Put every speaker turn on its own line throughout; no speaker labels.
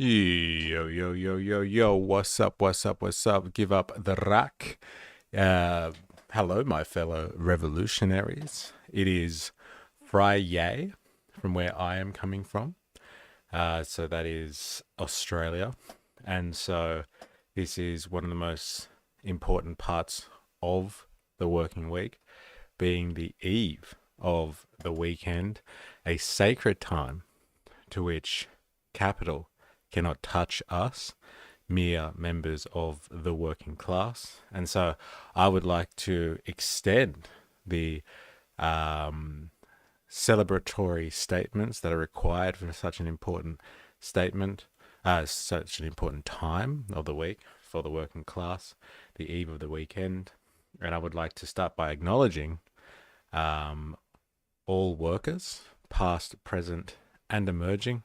Yo, yo, yo, yo, yo, what's up, what's up, what's up? Give up the rack. Uh, Hello, my fellow revolutionaries. It is Friday from where I am coming from. So that is Australia. And so this is one of the most important parts of the working week, being the eve of the weekend, a sacred time to which capital cannot touch us, mere members of the working class. And so I would like to extend the um, celebratory statements that are required for such an important statement, such an important time of the week for the working class, the eve of the weekend. And I would like to start by acknowledging um, all workers, past, present, and emerging,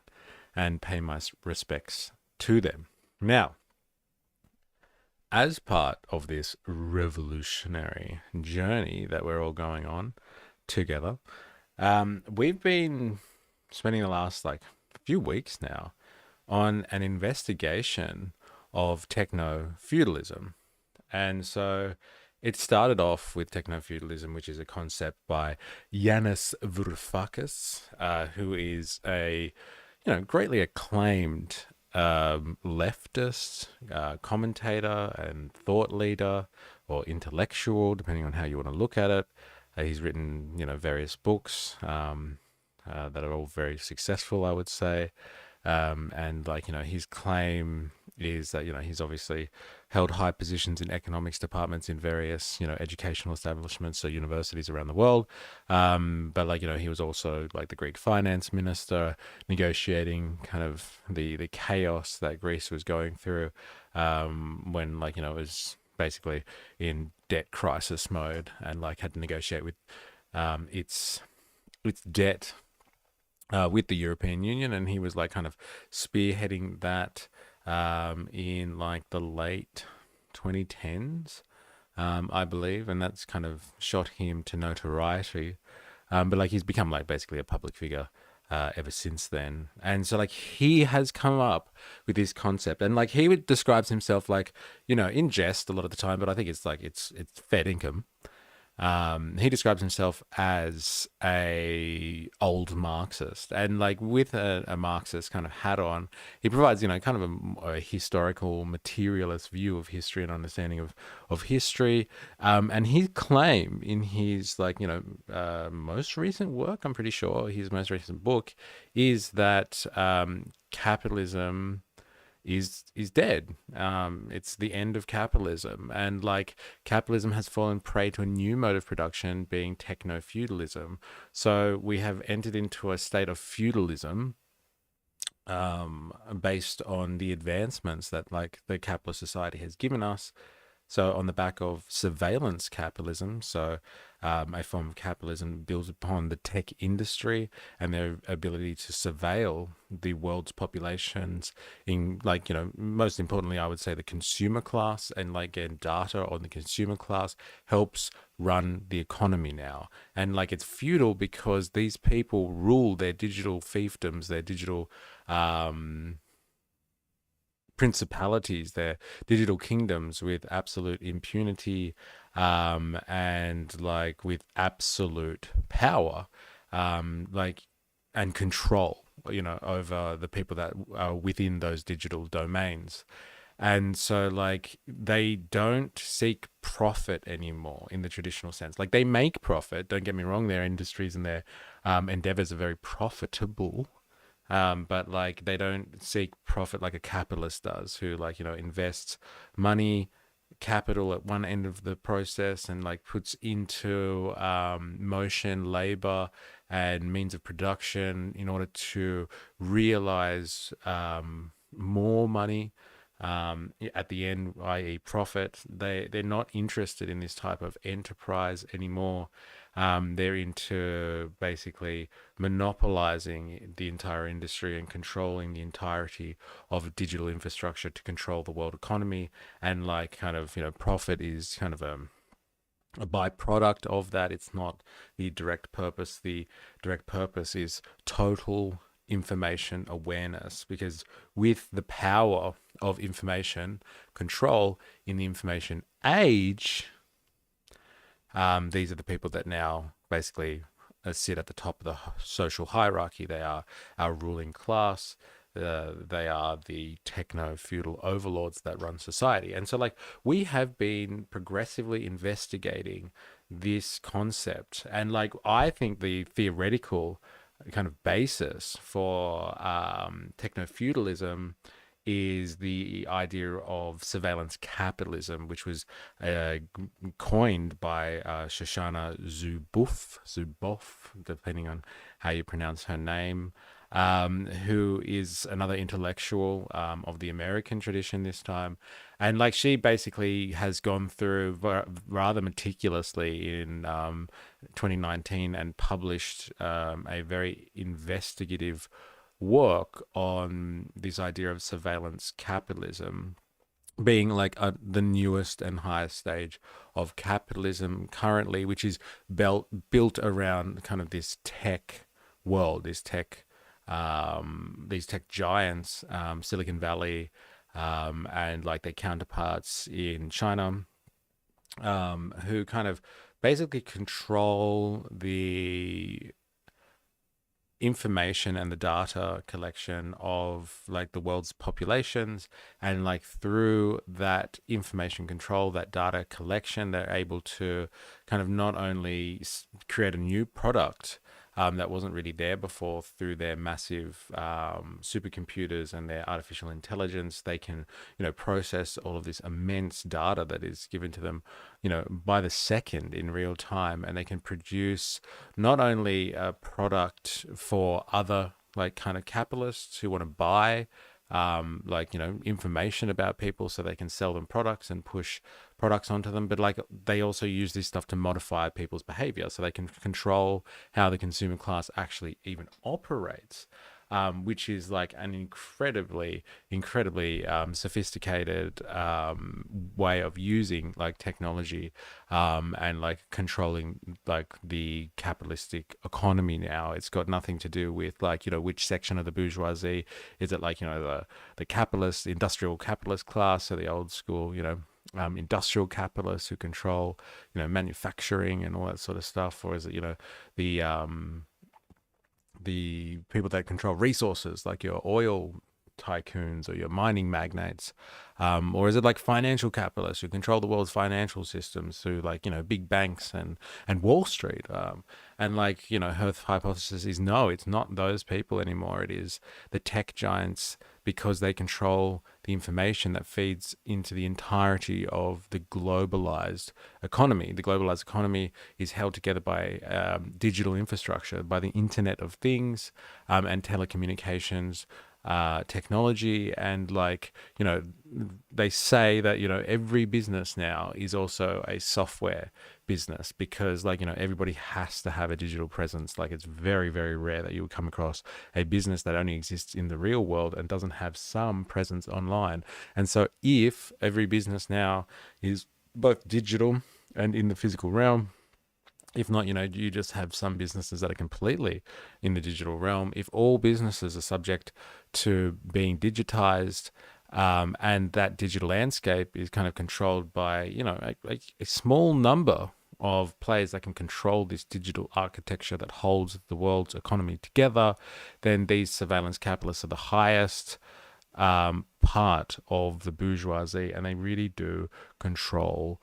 and pay my respects to them. Now, as part of this revolutionary journey that we're all going on together, we've been spending the last few weeks now on an investigation of techno feudalism. And so it started off with techno feudalism, which is a concept by Yanis Varoufakis, who is a greatly acclaimed leftist commentator and thought leader or intellectual, depending on how you want to look at it. He's written, various books that are all very successful, I would say. And his claim is that he's obviously held high positions in economics departments in various educational establishments, so universities around the world. But he was also like the Greek finance minister, negotiating kind of the chaos that Greece was going through when it was basically in debt crisis mode and had to negotiate with its debt with the European Union, and he was kind of spearheading that in the late 2010s, I believe, and that's kind of shot him to notoriety. But he's become basically a public figure ever since then, and so he has come up with this concept, and describes himself in jest a lot of the time, but I think it's fair income. He describes himself as a old Marxist, and with a Marxist kind of hat on, he provides kind of a historical materialist view of history and understanding of history. And his claim in his most recent work, I'm pretty sure his most recent book, is that capitalism is dead. It's the end of capitalism, and capitalism has fallen prey to a new mode of production, being techno feudalism. So we have entered into a state of feudalism, based on the advancements that the capitalist society has given us. So on the back of surveillance capitalism, so a form of capitalism builds upon the tech industry and their ability to surveil the world's populations in most importantly, I would say the consumer class, and getting data on the consumer class helps run the economy now. And it's feudal because these people rule their digital fiefdoms, their digital principalities, their digital kingdoms, with absolute impunity, and with absolute power, and control, over the people that are within those digital domains. And so they don't seek profit anymore in the traditional sense. They make profit, don't get me wrong, their industries and their endeavors are very profitable. But they don't seek profit like a capitalist does, who invests money, capital at one end of the process, and puts into motion labor and means of production in order to realize more money at the end, i.e. profit. They're not interested in this type of enterprise anymore. They're into basically monopolizing the entire industry and controlling the entirety of digital infrastructure to control the world economy. And profit is kind of a byproduct of that. It's not the direct purpose. The direct purpose is total information awareness, because with the power of information control in the information age, these are the people that now basically sit at the top of the social hierarchy. They are our ruling class. They are the techno feudal overlords that run society. And so, like, we have been progressively investigating this concept. And, like, I think the theoretical kind of basis for techno feudalism is the idea of surveillance capitalism, which was coined by Shoshana Zuboff, depending on how you pronounce her name, who is another intellectual of the American tradition this time. And like, she basically has gone through rather meticulously in 2019 and published a very investigative work on this idea of surveillance capitalism being like the newest and highest stage of capitalism currently, which is built around kind of this tech world, these tech giants, Silicon Valley, and like their counterparts in China, who kind of basically control the information and the data collection of like the world's populations. And like, through that information control, that data collection, they're able to kind of not only create a new product that wasn't really there before through their massive supercomputers and their artificial intelligence. They can, process all of this immense data that is given to them, by the second in real time, and they can produce not only a product for other like kind of capitalists who want to buy information about people so they can sell them products and push products onto them, but like, they also use this stuff to modify people's behavior so they can control how the consumer class actually even operates, which is like an incredibly sophisticated way of using like technology and like controlling like the capitalistic economy. Now it's got nothing to do with like, which section of the bourgeoisie is it, like, the capitalist, industrial capitalist class, or the old school, industrial capitalists who control, manufacturing and all that sort of stuff, or is it, the people that control resources, like your oil tycoons or your mining magnates, or is it like financial capitalists who control the world's financial systems through like, big banks and Wall Street, and like, her hypothesis is no, it's not those people anymore. It is the tech giants, because they control the information that feeds into the entirety of the globalized economy. The globalized economy is held together by digital infrastructure, by the Internet of Things, and telecommunications technology. And like, they say that, every business now is also a software business, because like, everybody has to have a digital presence. Like, it's very, very rare that you would come across a business that only exists in the real world and doesn't have some presence online. And so if every business now is both digital and in the physical realm, if not, you just have some businesses that are completely in the digital realm. If all businesses are subject to being digitized, and that digital landscape is kind of controlled by, a small number of players that can control this digital architecture that holds the world's economy together, then these surveillance capitalists are the highest part of the bourgeoisie, and they really do control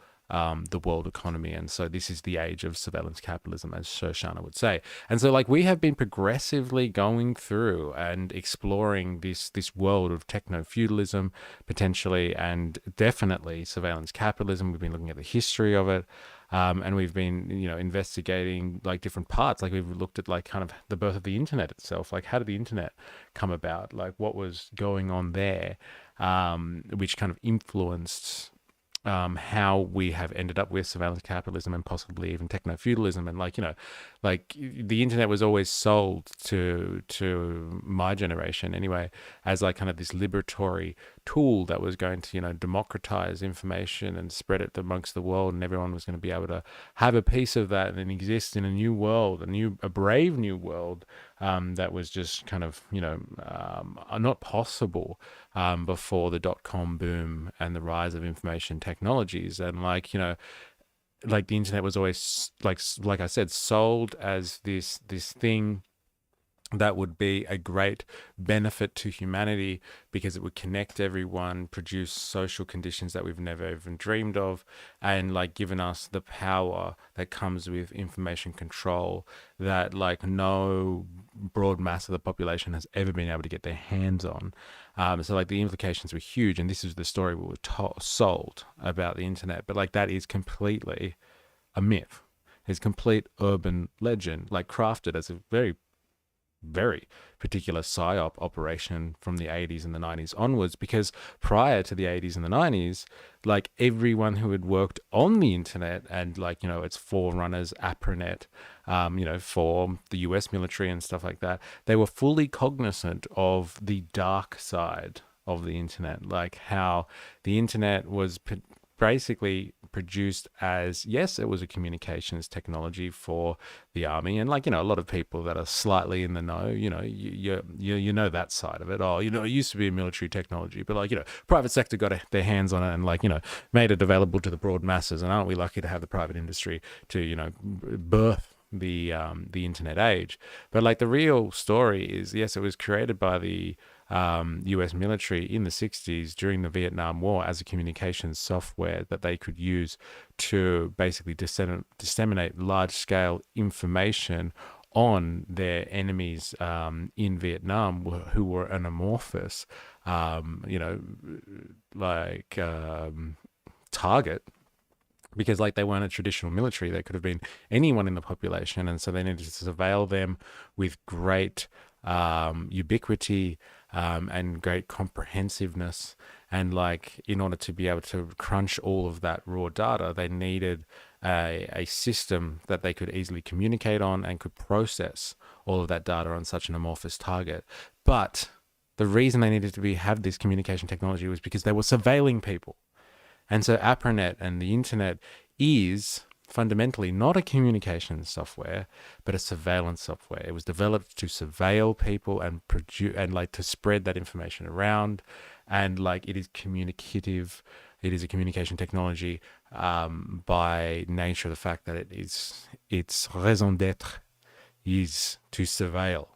the world economy. And so this is the age of surveillance capitalism, as Shoshana would say. And so like, we have been progressively going through and exploring this world of techno feudalism, potentially, and definitely surveillance capitalism. We've been looking at the history of it, and we've been investigating like different parts. Like, we've looked at like kind of the birth of the internet itself. Like, how did the internet come about? Like, what was going on there, which kind of influenced how we have ended up with surveillance capitalism and possibly even techno feudalism. And like, like, the internet was always sold to my generation anyway as like kind of this liberatory tool that was going to, democratize information and spread it amongst the world, and everyone was going to be able to have a piece of that and exist in a new world, a brave new world that was just kind of, not possible before the dot-com boom and the rise of information technologies. And like the internet was always like I said, sold as this thing that would be a great benefit to humanity because it would connect everyone, produce social conditions that we've never even dreamed of, and given us the power that comes with information control that no broad mass of the population has ever been able to get their hands on. So the implications were huge, and this is the story we were sold about the internet. But that is completely a myth. It's complete urban legend, crafted as a very particular psyop operation from the 80s and the 90s onwards, because prior to the 80s and the 90s, everyone who had worked on the internet and its forerunners, APRANET, for the US military and stuff like that, they were fully cognizant of the dark side of the internet, how the internet was basically produced as, yes, it was a communications technology for the army, and a lot of people that are slightly in the know, you know that side of it. It used to be a military technology, but private sector got their hands on it and made it available to the broad masses. And aren't we lucky to have the private industry to birth the internet age? But the real story is, yes, it was created by the US military in the 60s during the Vietnam War as a communications software that they could use to basically disseminate large-scale information on their enemies in Vietnam, who were an amorphous, target, because they weren't a traditional military. They could have been anyone in the population, and so they needed to surveil them with great ubiquity and great comprehensiveness. And in order to be able to crunch all of that raw data, they needed a system that they could easily communicate on and could process all of that data on such an amorphous target. But the reason they needed to have this communication technology was because they were surveilling people. And so APRANET and the internet is fundamentally not a communications software, but a surveillance software. It was developed to surveil people and produce and to spread that information around. And it is communicative. It is a communication technology by nature of the fact that its raison d'être is to surveil.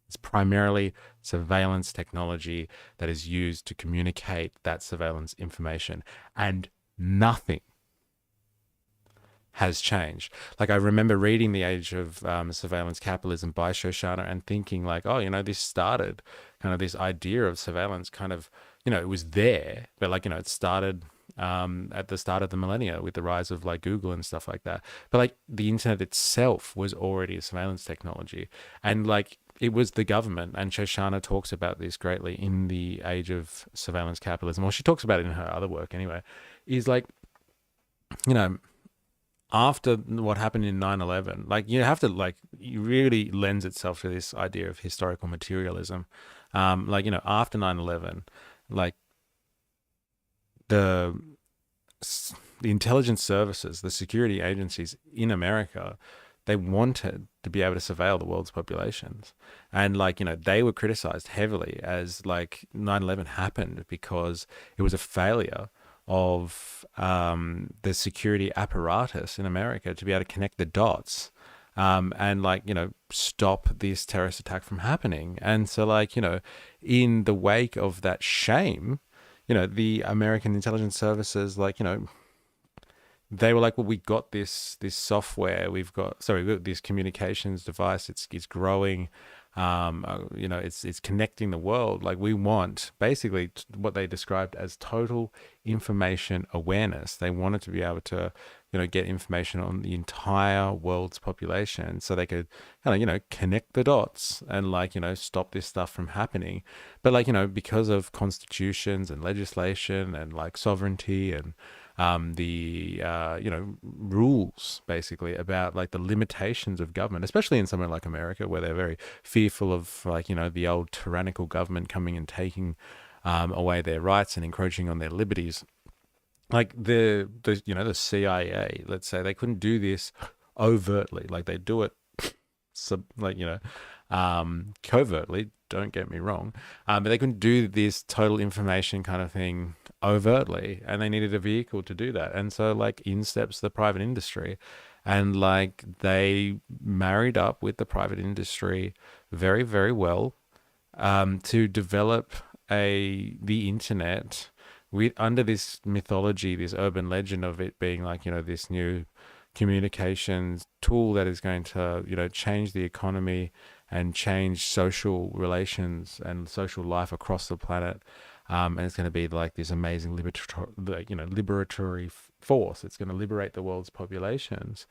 It's primarily surveillance technology that is used to communicate that surveillance information, and nothing has changed. I remember reading The Age of Surveillance Capitalism by Shoshana and thinking this started kind of this idea of surveillance kind of, it was there, but it started at the start of the millennia with the rise of Google and stuff like that. But the internet itself was already a surveillance technology, and it was the government, and Shoshana talks about this greatly in The Age of Surveillance Capitalism. Well, she talks about it in her other work anyway, is after what happened in 9/11, you have to it really lends itself to this idea of historical materialism. After 9/11, the intelligence services, the security agencies in America, they wanted to be able to surveil the world's populations. And they were criticized heavily as 9/11 happened because it was a failure of the security apparatus in America to be able to connect the dots and stop this terrorist attack from happening. And so in the wake of that shame, the American intelligence services they were well, we got this software, we've got this communications device, it's growing, it's connecting the world. We want basically what they described as total information awareness. They wanted to be able to, get information on the entire world's population so they could kind of, connect the dots and stop this stuff from happening. But because of constitutions and legislation and sovereignty and the rules basically about the limitations of government, especially in somewhere like America where they're very fearful of the old tyrannical government coming and taking away their rights and encroaching on their liberties. Like the CIA, let's say, they couldn't do this overtly. Like they do it covertly, don't get me wrong, but they couldn't do this total information kind of thing overtly, and they needed a vehicle to do that. And so like in steps the private industry, and like they married up with the private industry very, very well, to develop the internet with under this mythology, this urban legend of it being like, this new communications tool that is going to, change the economy and change social relations and social life across the planet. And it's going to be like this amazing liberatory force. It's going to liberate the world's populations,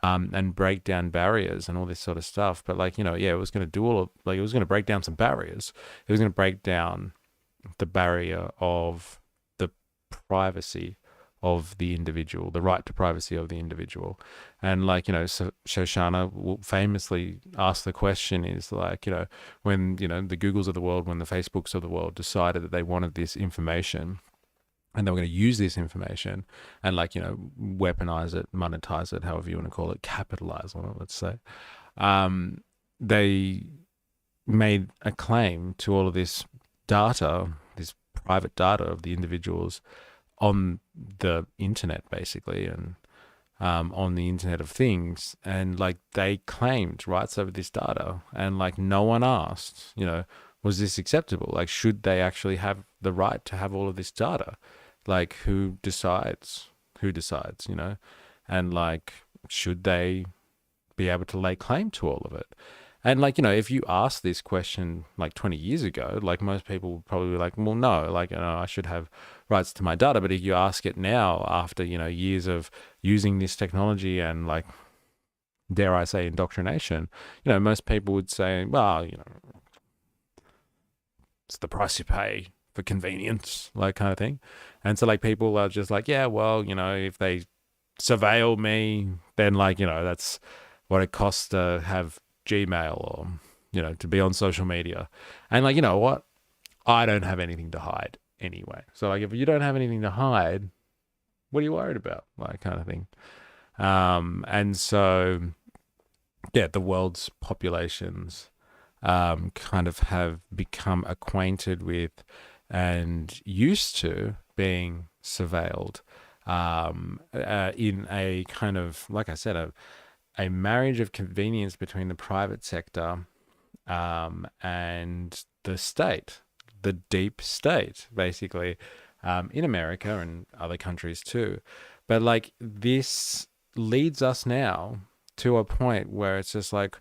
and break down barriers and all this sort of stuff. But like, it was going to do it was going to break down some barriers. It was going to break down the barrier of the privacy of the individual, the right to privacy of the individual. And like, so Shoshana will famously ask the question is like, when, the Googles of the world, when the Facebooks of the world decided that they wanted this information and they were going to use this information and like, weaponize it, monetize it, however you want to call it, capitalize on it, let's say, they made a claim to all of this data, this private data of the individuals on the internet, basically, and on the Internet of Things. And like they claimed rights over this data, and like no one asked, was this acceptable? Like, should they actually have the right to have all of this data? Like, who decides, and like, should they be able to lay claim to all of it? And like, if you ask this question like 20 years ago, like most people would probably be like, well, no, like, I should have rights to my data. But if you ask it now after, years of using this technology and like, dare I say, indoctrination, most people would say, well, it's the price you pay for convenience, like kind of thing. And so like people are just like, yeah, well, if they surveil me, then like, that's what it costs to have Gmail or, to be on social media. And like, you know what? I don't have anything to hide anyway. So like, if you don't have anything to hide, what are you worried about? Like kind of thing. And so, yeah, the world's populations kind of have become acquainted with and used to being surveilled in a kind of, like I said, a marriage of convenience between the private sector and the state, the deep state, basically, in America and other countries too. But like this leads us now to a point where it's just like,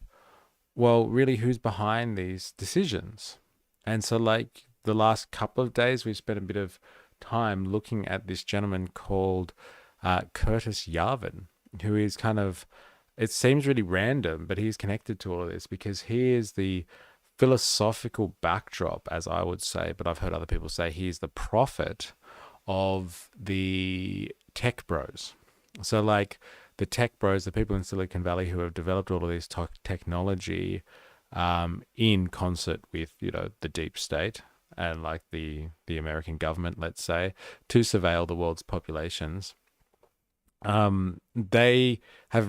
well, really, who's behind these decisions? And so like the last couple of days, we've spent a bit of time looking at this gentleman called Curtis Yarvin, who is kind of, it seems really random, but he's connected to all of this because he is the philosophical backdrop, as I would say, but I've heard other people say he's the prophet of the tech bros. So like the tech bros, the people in Silicon Valley who have developed all of this technology in concert with, the deep state and like the American government, let's say, to surveil the world's populations. They have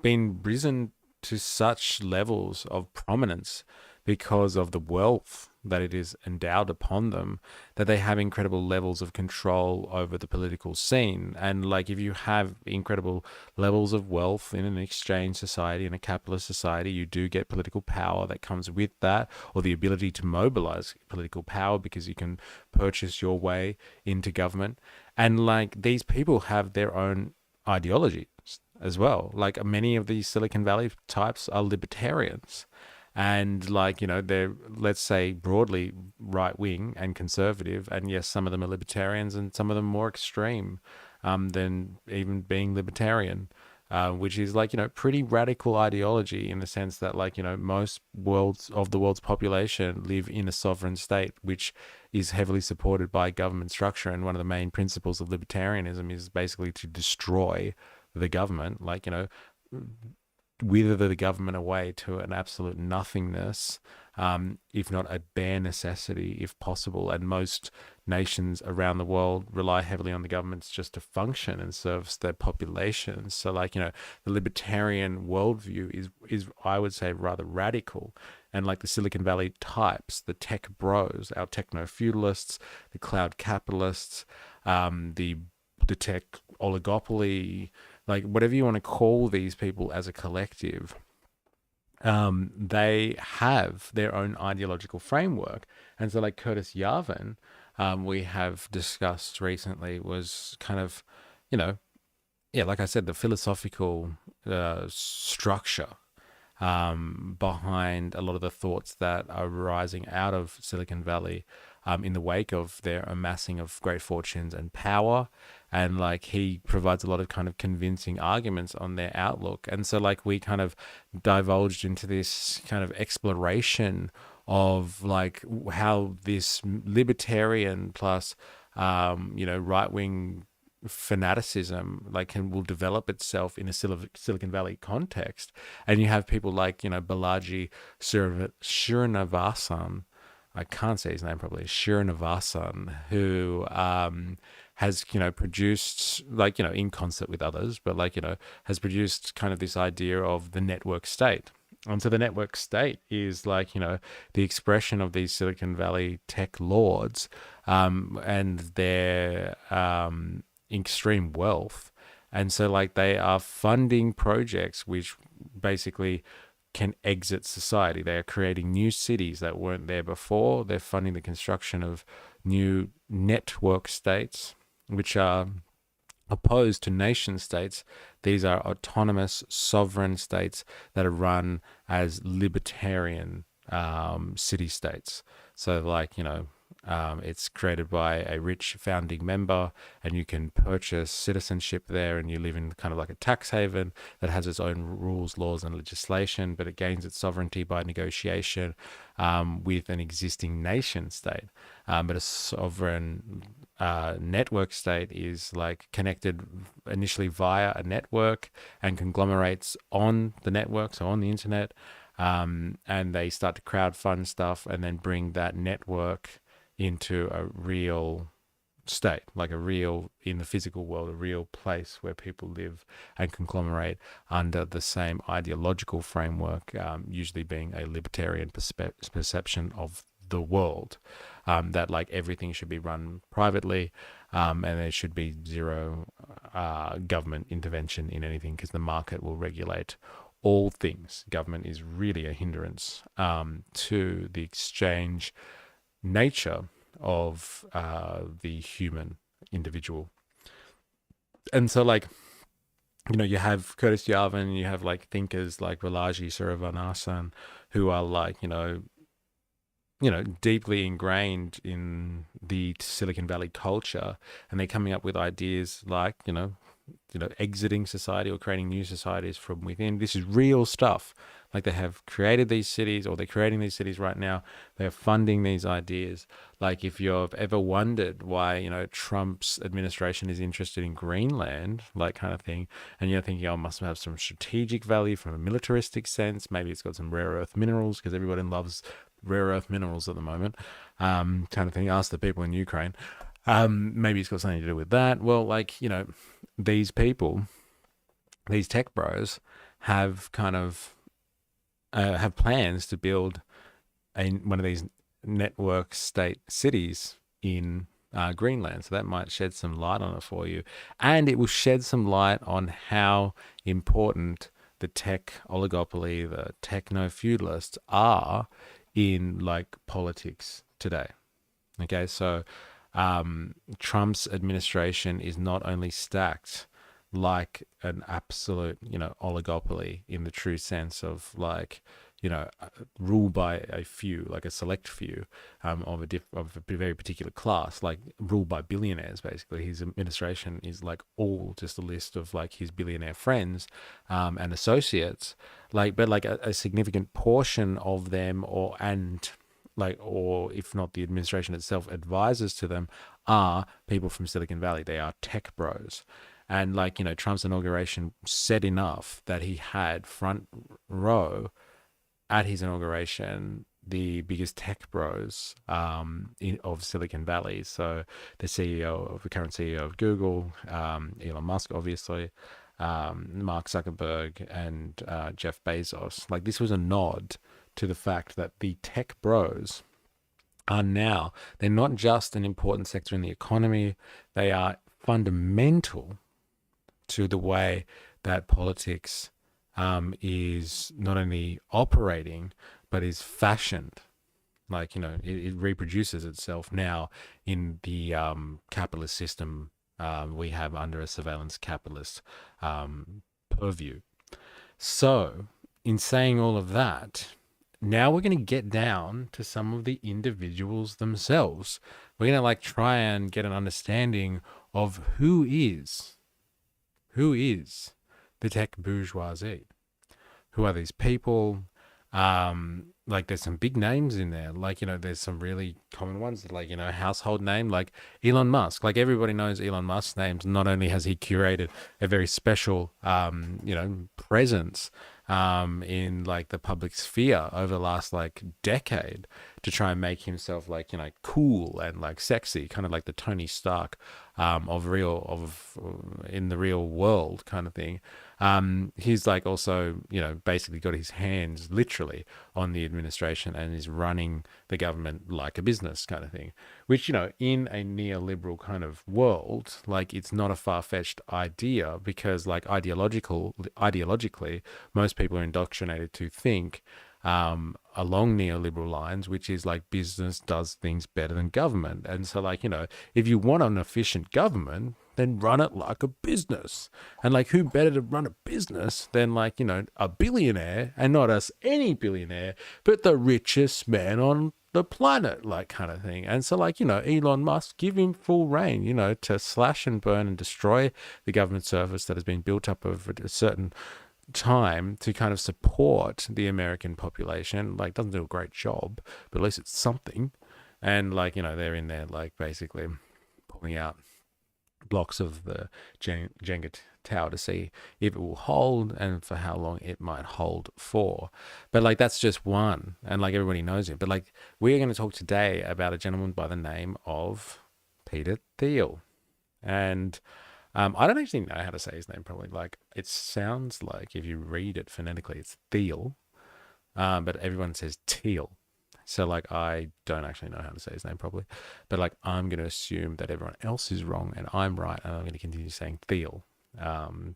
been risen to such levels of prominence because of the wealth that it is endowed upon them, that they have incredible levels of control over the political scene. And like, if you have incredible levels of wealth in an exchange society, in a capitalist society, you do get political power that comes with that, or the ability to mobilize political power because you can purchase your way into government. And like, these people have their own ideologies as well. Like many of these Silicon Valley types are libertarians. And like, they're, let's say, broadly right wing and conservative. And yes, some of them are libertarians and some of them more extreme than even being libertarian, which is like, pretty radical ideology in the sense that like, most of the world's population live in a sovereign state, which is heavily supported by government structure. And one of the main principles of libertarianism is basically to destroy the government. Like, wither the government away to an absolute nothingness, if not a bare necessity, if possible. And most nations around the world rely heavily on the governments just to function and service their populations. So, like, the libertarian worldview is I would say rather radical. And like the Silicon Valley types, the tech bros, our techno feudalists, the cloud capitalists, the tech oligopoly, like whatever you want to call these people as a collective, they have their own ideological framework. And so, like Curtis Yarvin, we have discussed recently, was kind of, yeah, like I said, the philosophical structure behind a lot of the thoughts that are rising out of Silicon Valley in the wake of their amassing of great fortunes and power. And like he provides a lot of kind of convincing arguments on their outlook. And so like we kind of divulged into this kind of exploration of like how this libertarian plus right wing fanaticism will develop itself in a Silicon Valley context. And you have people like Balaji Srinivasan, I can't say his name properly, Srinivasan, who has produced in concert with others, but has produced kind of this idea of the network state. And so the network state is the expression of these Silicon Valley tech lords and their extreme wealth. And so they are funding projects which basically can exit society. They are creating new cities that weren't there before. They're funding the construction of new network states, which are opposed to nation states. These are autonomous sovereign states that are run as libertarian city states. So it's created by a rich founding member, and you can purchase citizenship there, and you live in kind of like a tax haven that has its own rules, laws, and legislation, but it gains its sovereignty by negotiation with an existing nation state. But a sovereign network state is connected initially via a network and conglomerates on the network, so on the internet, and they start to crowdfund stuff and then bring that network into a real state, like a real, in the physical world, a real place where people live and conglomerate under the same ideological framework, usually being a libertarian perception of the world, that everything should be run privately, and there should be zero government intervention in anything because the market will regulate all things. Government is really a hindrance to the exchange nature of the human individual. And so you have Curtis Yarvin, you have thinkers like Balaji Srinivasan, who are deeply ingrained in the Silicon Valley culture, and they're coming up with ideas exiting society or creating new societies from within. This is real stuff. They have created these cities, or they're creating these cities right now. They're funding these ideas. If you've ever wondered why, Trump's administration is interested in Greenland, kind of thing, and you're thinking, oh, it must have some strategic value from a militaristic sense. Maybe it's got some rare earth minerals because everybody loves rare earth minerals at the moment, kind of thing. Ask the people in Ukraine. Maybe it's got something to do with that. Well, these people, these tech bros, have kind of have plans to build one of these network state cities in Greenland. So that might shed some light on it for you. And it will shed some light on how important the tech oligopoly, the techno feudalists are in politics today. Okay, so Trump's administration is not only stacked like an absolute, oligopoly in the true sense of ruled by a few, a select few of a very particular class, ruled by billionaires. Basically, his administration is all just a list of his billionaire friends and associates, but a significant portion of them, or if not the administration itself, advisors to them are people from Silicon Valley. They are tech bros. And like, Trump's inauguration said enough that he had front row at his inauguration the biggest tech bros of Silicon Valley. So the current CEO of Google, Elon Musk, obviously, Mark Zuckerberg, and Jeff Bezos. Like, this was a nod to the fact that the tech bros are now, they're not just an important sector in the economy, they are fundamental to the way that politics is not only operating, but is fashioned. Like, it reproduces itself now in the capitalist system we have under a surveillance capitalist purview. So, in saying all of that, now we're going to get down to some of the individuals themselves. We're going to like try and get an understanding of who is the tech bourgeoisie. Who are these people? Like, there's some big names in there. Like, there's some really common ones, like, household name, like Elon Musk. Like, everybody knows Elon Musk's name. Not only has he curated a very special, presence in like the public sphere over the last like decade to try and make himself like, cool and like sexy, kind of like the Tony Stark in the real world kind of thing. He's like also, basically got his hands literally on the administration and is running the government like a business kind of thing, which, in a neoliberal kind of world, like, it's not a far-fetched idea, because like ideologically, most people are indoctrinated to think along neoliberal lines, which is like business does things better than government. And so like, if you want an efficient government, then run it like a business. And like, who better to run a business than like, a billionaire, and not us any billionaire, but the richest man on the planet, like, kind of thing. And so like, Elon Musk, give him full reign, to slash and burn and destroy the government service that has been built up over a certain time to kind of support the American population. Like, doesn't do a great job, but at least it's something. And like, they're in there like basically pulling out blocks of the Jenga tower to see if it will hold and for how long it might hold for. But like, that's just one, and like, everybody knows him. But like, we're going to talk today about a gentleman by the name of Peter Thiel. And I don't actually know how to say his name properly. Like, it sounds like, if you read it phonetically, it's Thiel, but everyone says Thiel. So like, I don't actually know how to say his name properly, but like, I'm going to assume that everyone else is wrong and I'm right, and I'm going to continue saying Thiel,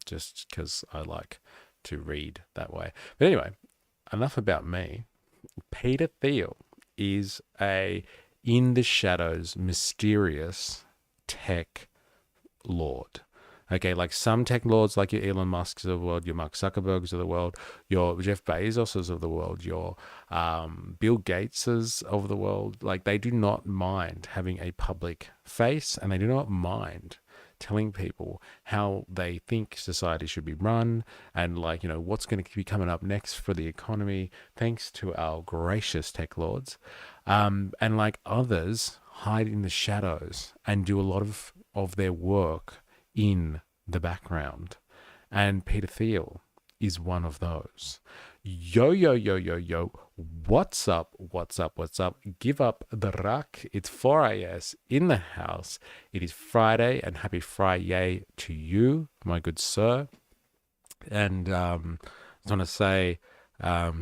just because I like to read that way. But anyway, enough about me. Peter Thiel is a in the shadows, mysterious tech lord. Okay, like some tech lords, like your Elon Musks of the world, your Mark Zuckerbergs of the world, your Jeff Bezoses of the world, your Bill Gateses of the world, like, they do not mind having a public face, and they do not mind telling people how they think society should be run, and like, what's going to be coming up next for the economy, thanks to our gracious tech lords. And like, others hide in the shadows and do a lot of their work in the background, and Peter Thiel is one of those. Yo, what's up? Give up the rack. It's 4 in the house. It is Friday, and happy Friday to you, my good sir. And I just want to say,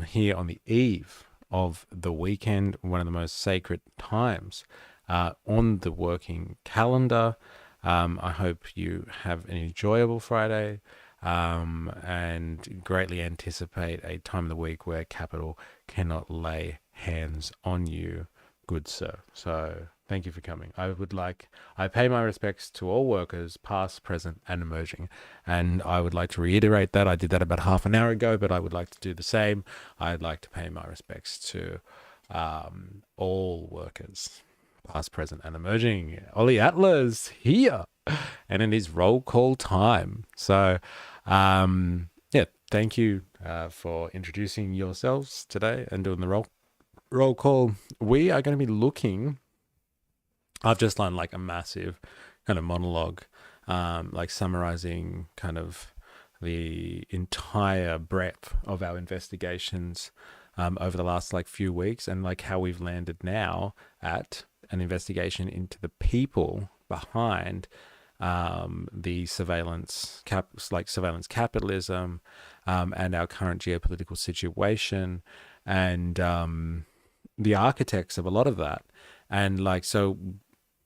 here on the eve of the weekend, one of the most sacred times on the working calendar, I hope you have an enjoyable Friday, and greatly anticipate a time of the week where capital cannot lay hands on you, good sir. So thank you for coming. I pay my respects to all workers, past, present, and emerging. And I would like to reiterate that. I did that about half an hour ago, but I would like to do the same. I'd like to pay my respects to all workers, past, present, and emerging. Ollie Atlas here, and it is roll call time. So, yeah, thank you for introducing yourselves today and doing the roll call. We are going to be looking. I've just done like a massive kind of monologue like summarizing kind of the entire breadth of our investigations over the last like few weeks, and like how we've landed now at an investigation into the people behind the surveillance capitalism, and our current geopolitical situation, and the architects of a lot of that. And like, so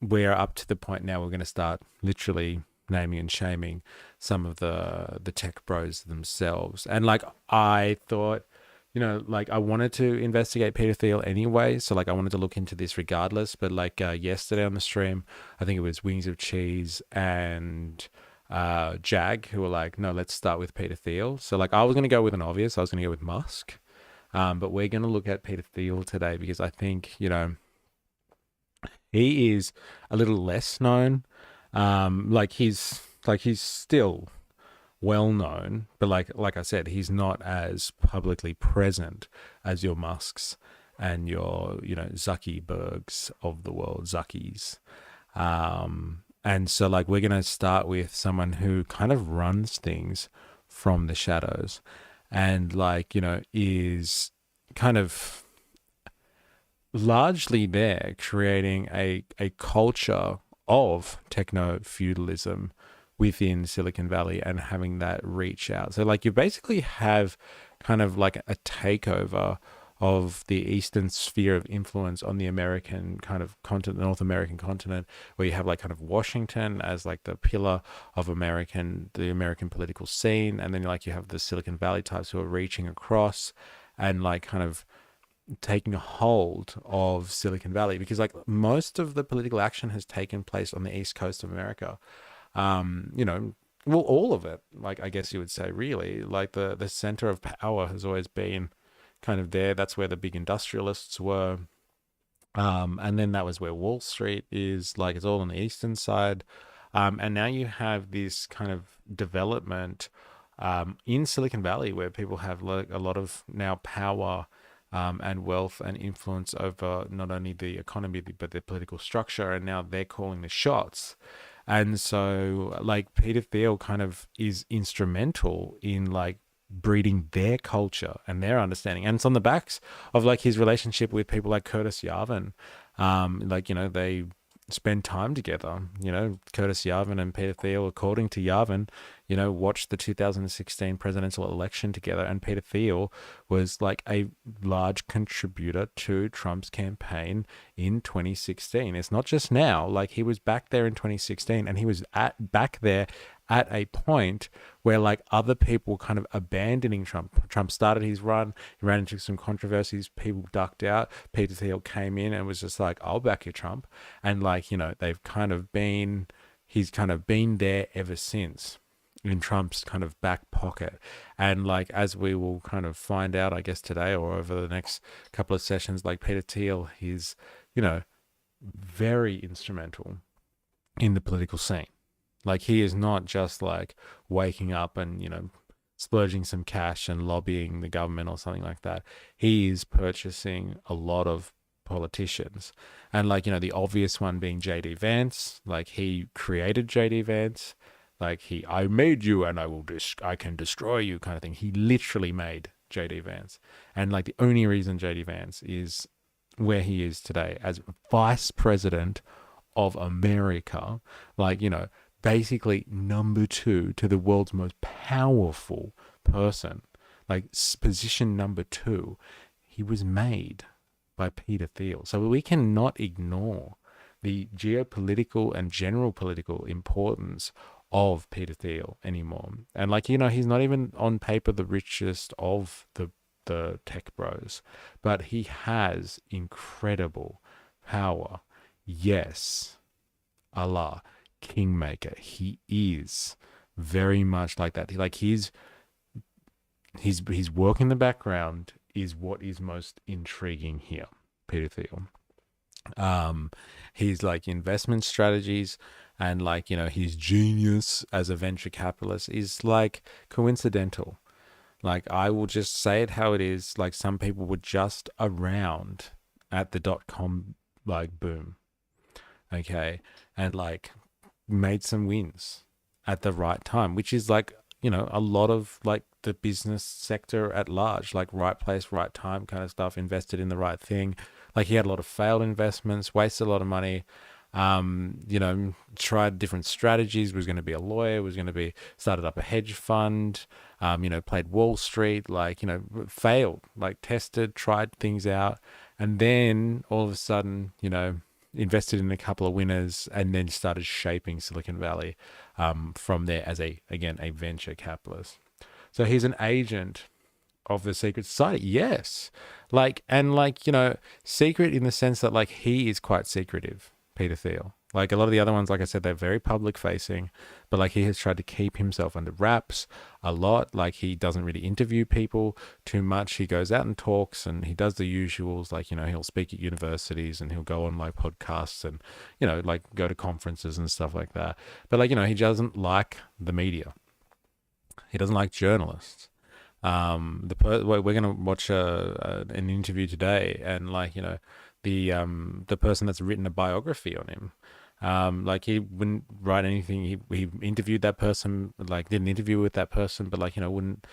we're up to the point now we're going to start literally naming and shaming some of the tech bros themselves. And like, I thought, like I wanted to investigate Peter Thiel anyway, so like I wanted to look into this regardless. But like yesterday on the stream, I think it was Wings of Cheese and Jag who were like, no, let's start with Peter Thiel. So like I was going to go with an obvious, I was going to go with Musk, but we're going to look at Peter Thiel today because I think he is a little less known. He's still well known, but like I said, he's not as publicly present as your Musks and your Zuckerbergs of the world, Zuckies. And so like we're gonna start with someone who kind of runs things from the shadows, and like is kind of largely there creating a culture of techno feudalism within Silicon Valley and having that reach out. So like you basically have kind of like a takeover of the eastern sphere of influence on the American kind of continent, North American continent, where you have like kind of Washington as like the pillar of the American political scene, and then like you have the Silicon Valley types who are reaching across and like kind of taking a hold of Silicon Valley, because like most of the political action has taken place on the east coast of America. Well, all of it, like I guess you would say, really, like the center of power has always been kind of there. That's where the big industrialists were. And then that was where Wall Street is, like it's all on the eastern side. And now you have this kind of development in Silicon Valley where people have like a lot of now power and wealth and influence over not only the economy but the political structure, and now they're calling the shots. And so like Peter Thiel kind of is instrumental in like breeding their culture and their understanding, and it's on the backs of like his relationship with people like Curtis Yarvin. They spend time together. Curtis Yarvin and Peter Thiel, according to Yarvin, watched the 2016 presidential election together, and Peter Thiel was like a large contributor to Trump's campaign in 2016. It's not just now, like he was back there in 2016, and he was back there at a point where like other people kind of abandoning Trump. Trump started his run, he ran into some controversies, people ducked out. Peter Thiel came in and was just like, I'll back you, Trump. And like, he's kind of been there ever since in Trump's kind of back pocket. And like, as we will kind of find out, I guess today or over the next couple of sessions, like Peter Thiel is, very instrumental in the political scene. Like he is not just like waking up and, splurging some cash and lobbying the government or something like that. He is purchasing a lot of politicians. And like, the obvious one being JD Vance. Like he created JD Vance. Like I made you and I can destroy you kind of thing. He literally made JD Vance. And like the only reason JD Vance is where he is today as vice president of America, like, basically number 2 to the world's most powerful person, like position number 2, he was made by Peter Thiel. So we cannot ignore the geopolitical and general political importance of Peter Thiel anymore. And like, he's not even on paper the richest of the tech bros, but he has incredible power. Yes, Allah, Kingmaker. He is very much like that. Like his work in the background is what is most intriguing here, Peter Thiel. His like investment strategies and like, his genius as a venture capitalist is like coincidental. Like I will just say it how it is. Like some people were just around at the .com like boom. Okay. And like made some wins. at the right time, which is like, a lot of like the business sector at large, like right place, right time kind of stuff, invested in the right thing. Like he had a lot of failed investments, wasted a lot of money, tried different strategies, was going to be a lawyer, started up a hedge fund, played Wall Street, like, failed, like tested, tried things out. And then all of a sudden, invested in a couple of winners and then started shaping Silicon Valley from there as a venture capitalist. So he's an agent of the secret society. Yes. Secret in the sense that like he is quite secretive, Peter Thiel. Like a lot of the other ones, like I said, they're very public facing, but like he has tried to keep himself under wraps a lot. Like he doesn't really interview people too much. He goes out and talks and he does the usuals. Like, he'll speak at universities and he'll go on like podcasts and, like go to conferences and stuff like that. But like, he doesn't like the media. He doesn't like journalists. We're going to watch an interview today and like, the person that's written a biography on him, like he wouldn't write anything. He interviewed that person, like did an interview with that person, but like, wouldn't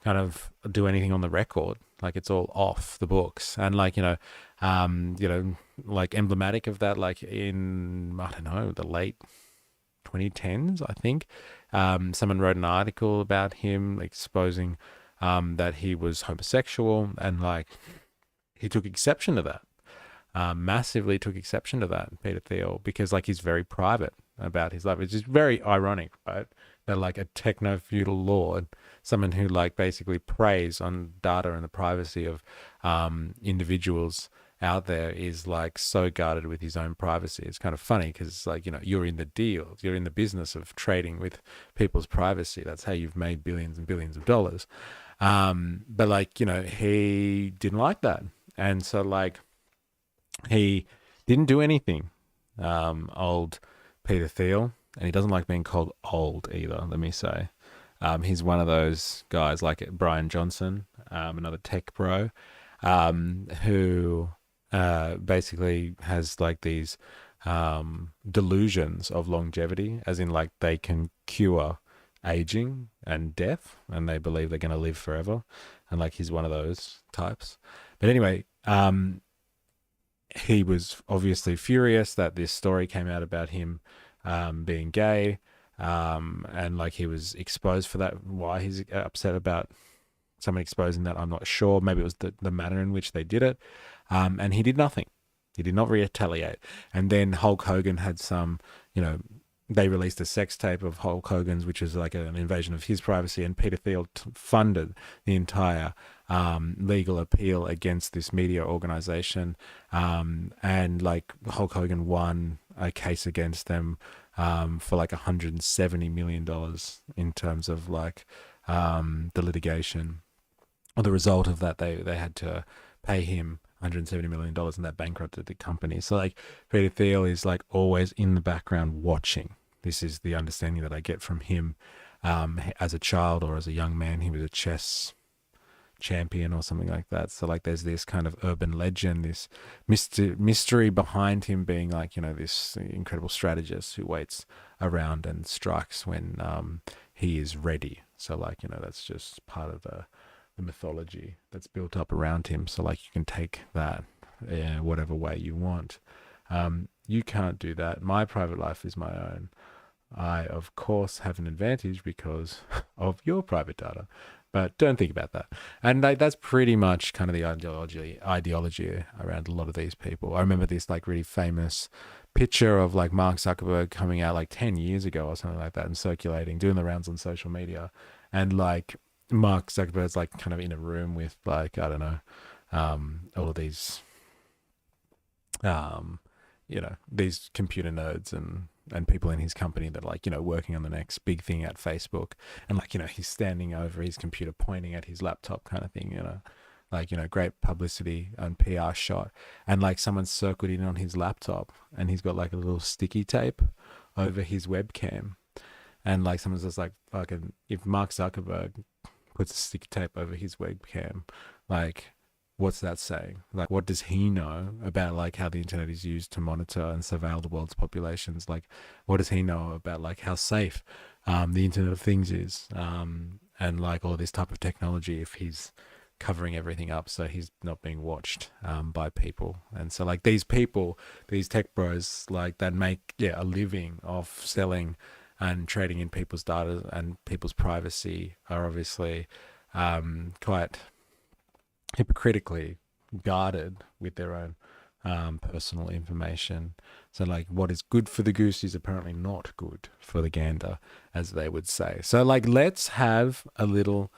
kind of do anything on the record. Like it's all off the books. And like, like emblematic of that, like in, I don't know, the late 2010s, I think, someone wrote an article about him exposing that he was homosexual, and like he took exception to that. Massively took exception to that, Peter Thiel, because like he's very private about his life. It's just very ironic, right? That like a techno feudal lord, someone who like basically preys on data and the privacy of individuals out there, is like so guarded with his own privacy. It's kind of funny because it's like, you're in the deal, you're in the business of trading with people's privacy. That's how you've made billions and billions of dollars. But like, he didn't like that. And so like, he didn't do anything, old Peter Thiel, and he doesn't like being called old either, let me say. He's one of those guys like Brian Johnson, another tech bro, who basically has like these delusions of longevity, as in like they can cure aging and death, and they believe they're going to live forever. And like he's one of those types. But anyway, he was obviously furious that this story came out about him being gay, and like he was exposed for that. Why he's upset about someone exposing that, I'm not sure. Maybe it was the manner in which they did it, and he did nothing. He did not retaliate. And then Hulk Hogan had some, they released a sex tape of Hulk Hogan's, which is like an invasion of his privacy, and Peter Thiel funded the entire legal appeal against this media organization, and like Hulk Hogan won a case against them for like $170 million in terms of like the litigation. Or the result of that, they had to pay him $170 million, and that bankrupted the company. So like Peter Thiel is like always in the background watching. This is the understanding that I get from him. As a child or as a young man, he was a chess champion or something like that. So like there's this kind of urban legend, this mystery behind him being like, this incredible strategist who waits around and strikes when he is ready. So like, that's just part of the mythology that's built up around him. So like you can take that whatever way you want. You can't do that. My private life is my own. I, of course, have an advantage because of your private data, but don't think about that. And that's pretty much kind of the ideology around a lot of these people. I remember this like really famous picture of like Mark Zuckerberg coming out like 10 years ago or something like that and circulating, doing the rounds on social media. And like Mark Zuckerberg's like kind of in a room with like, I don't know, all of these, these computer nerds and people in his company that are like, working on the next big thing at Facebook. And like, he's standing over his computer pointing at his laptop kind of thing, like, great publicity and PR shot. And like someone circled in on his laptop and he's got like a little sticky tape over his webcam. And like someone's just like, fucking, if Mark Zuckerberg puts a sticky tape over his webcam, like, what's that saying? Like, what does he know about like how the internet is used to monitor and surveil the world's populations? Like, what does he know about like how safe the Internet of Things is, and like all this type of technology, if he's covering everything up so he's not being watched by people. And so like these people, these tech bros, like that make a living off selling and trading in people's data and people's privacy, are obviously quite hypocritically guarded with their own personal information. So like what is good for the goose is apparently not good for the gander, as they would say. So like let's have a little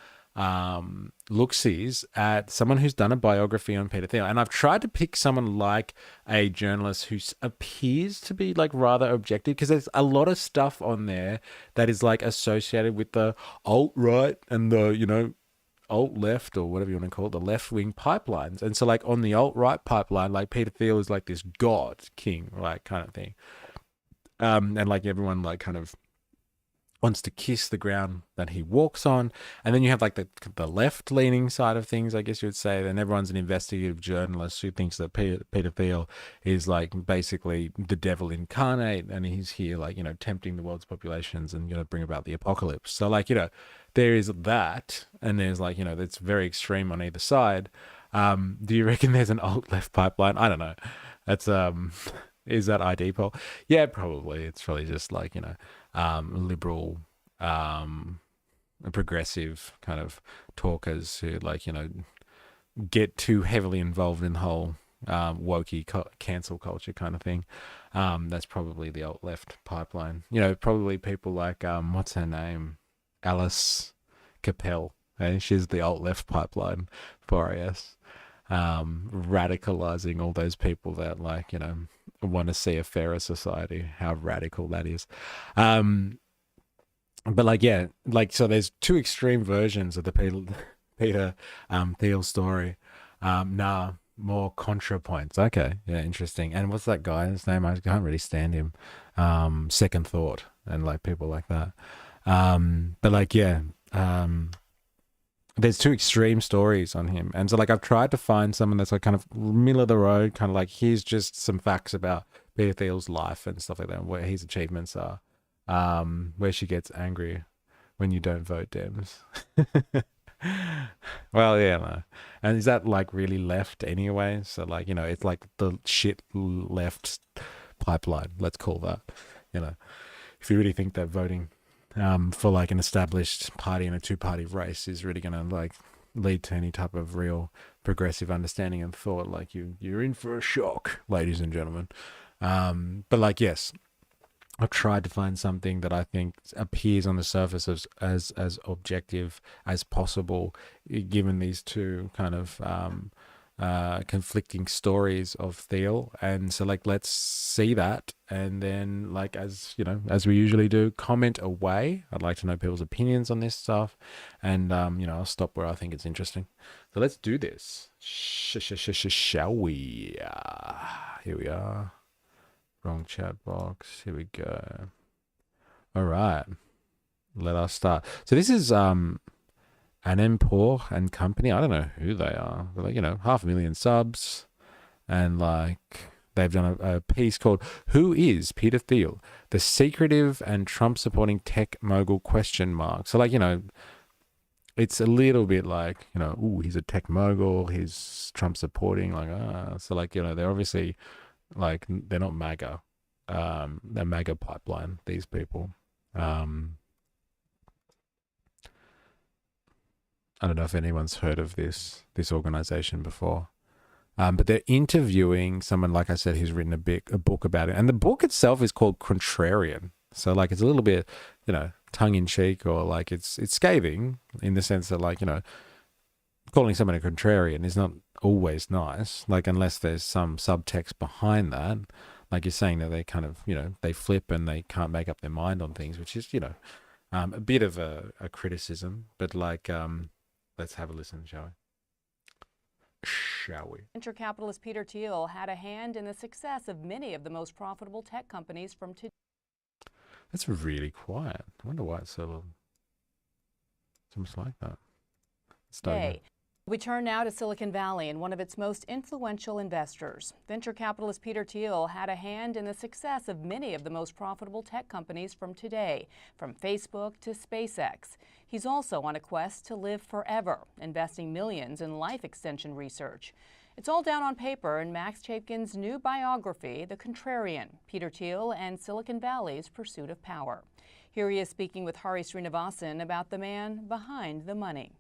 look-sees at someone who's done a biography on Peter Thiel. And I've tried to pick someone like a journalist who appears to be like rather objective, because there's a lot of stuff on there that is like associated with the alt-right and the, you know, alt-left, or whatever you want to call it, the left-wing pipelines. And so like on the alt-right pipeline, like Peter Thiel is like this god king, like kind of thing. And like everyone like kind of wants to kiss the ground that he walks on. And then you have like the left-leaning side of things, I guess you would say. Then everyone's an investigative journalist who thinks that Peter Thiel is like basically the devil incarnate, and he's here like, you know, tempting the world's populations and, you know, bring about the apocalypse. So like, you know, there is that, and there's like, you know, that's very extreme on either side. Do you reckon there's an alt-left pipeline? I don't know. That's is that ID poll? Yeah, probably. It's probably just like, you know, liberal, progressive kind of talkers who like, you know, get too heavily involved in the whole wokey cancel culture kind of thing. That's probably the alt-left pipeline. You know, probably people like, what's her name? Alice Capel. Eh? She's the alt-left pipeline for us. Radicalizing all those people that like, you know, want to see a fairer society. How radical that is. But like, yeah, like, so there's two extreme versions of the Peter Thiel story. More contrapoints. Okay, yeah, interesting. And what's that guy's name? I can't really stand him. Second Thought and like people like that. But like, yeah, there's two extreme stories on him. And so like I've tried to find someone that's like kind of middle of the road, kind of like here's just some facts about Peter Thiel's life and stuff like that, where his achievements are, where she gets angry when you don't vote Dems. Well, yeah, no. And is that like really left anyway? So like, you know, it's like the shit left pipeline, let's call that, you know, if you really think that voting for like an established party in a two-party race is really going to like lead to any type of real progressive understanding and thought, like you're in for a shock, ladies and gentlemen. But like, yes, I've tried to find something that I think appears on the surface as objective as possible, given these two kind of conflicting stories of Thiel. And so like, let's see that, and then like, as you know, as we usually do, comment away. I'd like to know people's opinions on this stuff, and you know, I'll stop where I think it's interesting. So let's do this. Shall we? Here we are. Wrong chat box. Here we go. All right, let us start. So this is Anempor and Company. I don't know who they are. They're like, you know, 500,000 subs, and like they've done a piece called "Who is Peter Thiel? The secretive and Trump-supporting tech mogul?" ? So like, you know, it's a little bit like, you know, ooh, he's a tech mogul, he's Trump supporting, like, so like, you know, they're obviously like, they're not MAGA, they're MAGA pipeline, these people. I don't know if anyone's heard of this organization before. But they're interviewing someone, like I said, who's written a book about it. And the book itself is called Contrarian. So like, it's a little bit, you know, tongue in cheek, or like it's scathing in the sense that like, you know, calling someone a contrarian is not always nice. Like, unless there's some subtext behind that, like you're saying that they kind of, you know, they flip and they can't make up their mind on things, which is, you know, a bit of a criticism. But like, let's have a listen, shall we?
Venture capitalist Peter Thiel had a hand in the success of many of the most profitable tech companies from today.
That's really quiet. I wonder why it's so almost like that.
Today, We turn now to Silicon Valley and one of its most influential investors. Venture capitalist Peter Thiel had a hand in the success of many of the most profitable tech companies from today, from Facebook to SpaceX. He's also on a quest to live forever, investing millions in life extension research. It's all down on paper in Max Chaikin's new biography, The Contrarian, Peter Thiel and Silicon Valley's Pursuit of Power. Here he is speaking with Hari Srinivasan about the man behind the money.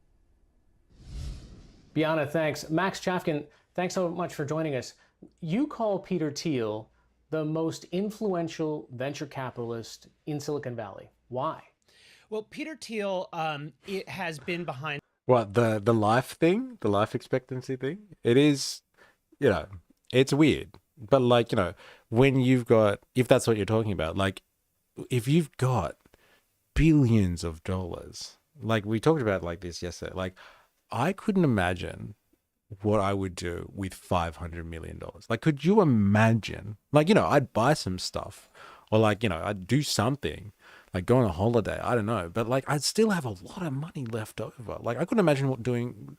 Bianna, thanks. Max Chafkin, thanks so much for joining us. You call Peter Thiel the most influential venture capitalist in Silicon Valley. Why?
Well, Peter Thiel, it has been behind.
What, the life thing, the life expectancy thing? It is, it's weird. But when you've got, if that's what you're talking about, if you've got billions of dollars, we talked about this yesterday, I couldn't imagine what I would do with $500 million. Could you imagine? I'd buy some stuff or I'd do something, go on a holiday. I don't know. But I'd still have a lot of money left over. I couldn't imagine doing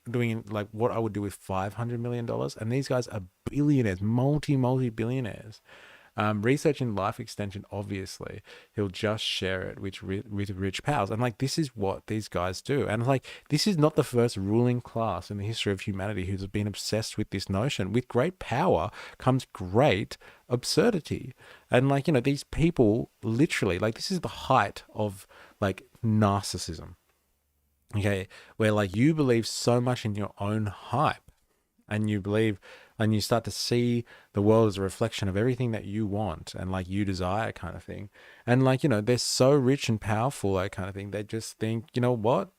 what I would do with $500 million. And these guys are billionaires, multi-billionaires. Researching life extension, obviously, he'll just share it with rich pals. And this is what these guys do. And this is not the first ruling class in the history of humanity who's been obsessed with this notion. With great power comes great absurdity. And these people literally, this is the height of narcissism. Okay, where you believe so much in your own hype. And you believe, and you start to see the world as a reflection of everything that you want and you desire, kind of thing. And they're so rich and powerful, that kind of thing. They just think, you know what?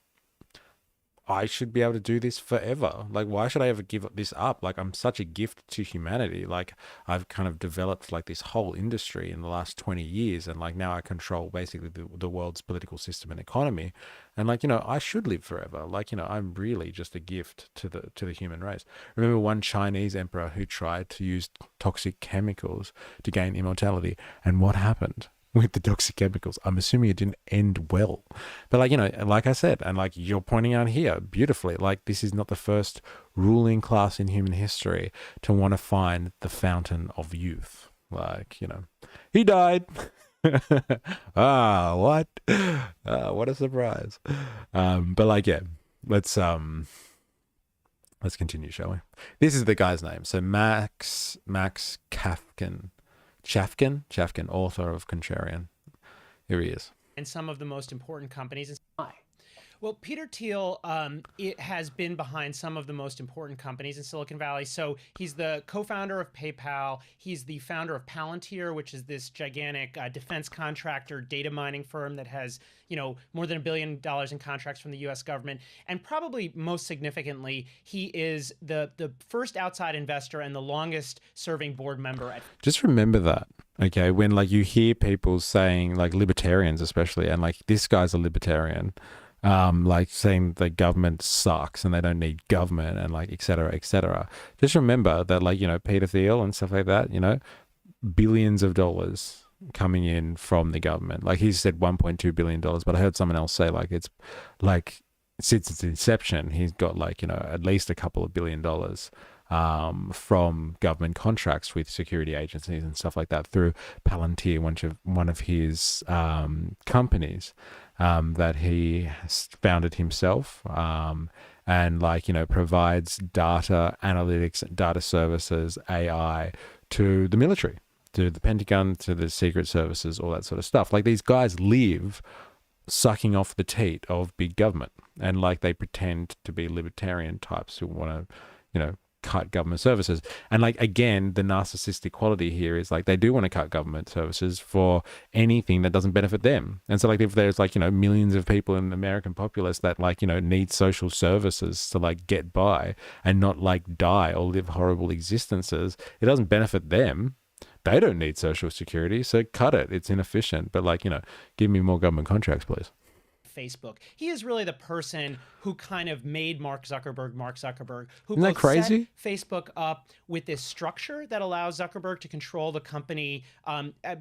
I should be able to do this forever. Why should I ever give this up? I'm such a gift to humanity. I've kind of developed this whole industry in the last 20 years. And now I control basically the world's political system and economy. And I should live forever. I'm really just a gift to the human race. Remember one Chinese emperor who tried to use toxic chemicals to gain immortality. And what happened with the toxic chemicals? I'm assuming it didn't end well. But like I said, and you're pointing out here beautifully, this is not the first ruling class in human history to want to find the fountain of youth. He died. What? What a surprise. But yeah, let's continue, shall we? This is the guy's name. So Max Chafkin, author of Contrarian. Here he is.
And some of the most important companies.
Why?
Well, Peter Thiel, it has been behind some of the most important companies in Silicon Valley. So he's the co-founder of PayPal. He's the founder of Palantir, which is this gigantic defense contractor data mining firm that has, more than $1 billion in contracts from the U.S. government. And probably most significantly, he is the first outside investor and the longest serving board member at.
Just remember that. Okay, when you hear people saying libertarians especially, and this guy's a libertarian. Saying the government sucks and they don't need government and et cetera, et cetera. Just remember that Peter Thiel and stuff like that, billions of dollars coming in from the government. He said $1.2 billion, but I heard someone else say it's since its inception, he's got at least a couple of $1 billion from government contracts with security agencies and stuff like that through Palantir, one of his companies. That he has founded himself, and provides data analytics, data services, AI to the military, to the Pentagon, to the secret services, all that sort of stuff. These guys live sucking off the teat of big government, and they pretend to be libertarian types who want to, cut government services. And again, the narcissistic quality here is they do want to cut government services for anything that doesn't benefit them. And so if there's millions of people in the American populace that need social services to get by and not die or live horrible existences, it doesn't benefit them. They don't need social security, so cut it. It's inefficient. But give me more government contracts, please.
Facebook. He is really the person who kind of made Mark Zuckerberg, who
Isn't that
both
crazy?
set Facebook up with this structure that allows Zuckerberg to control the company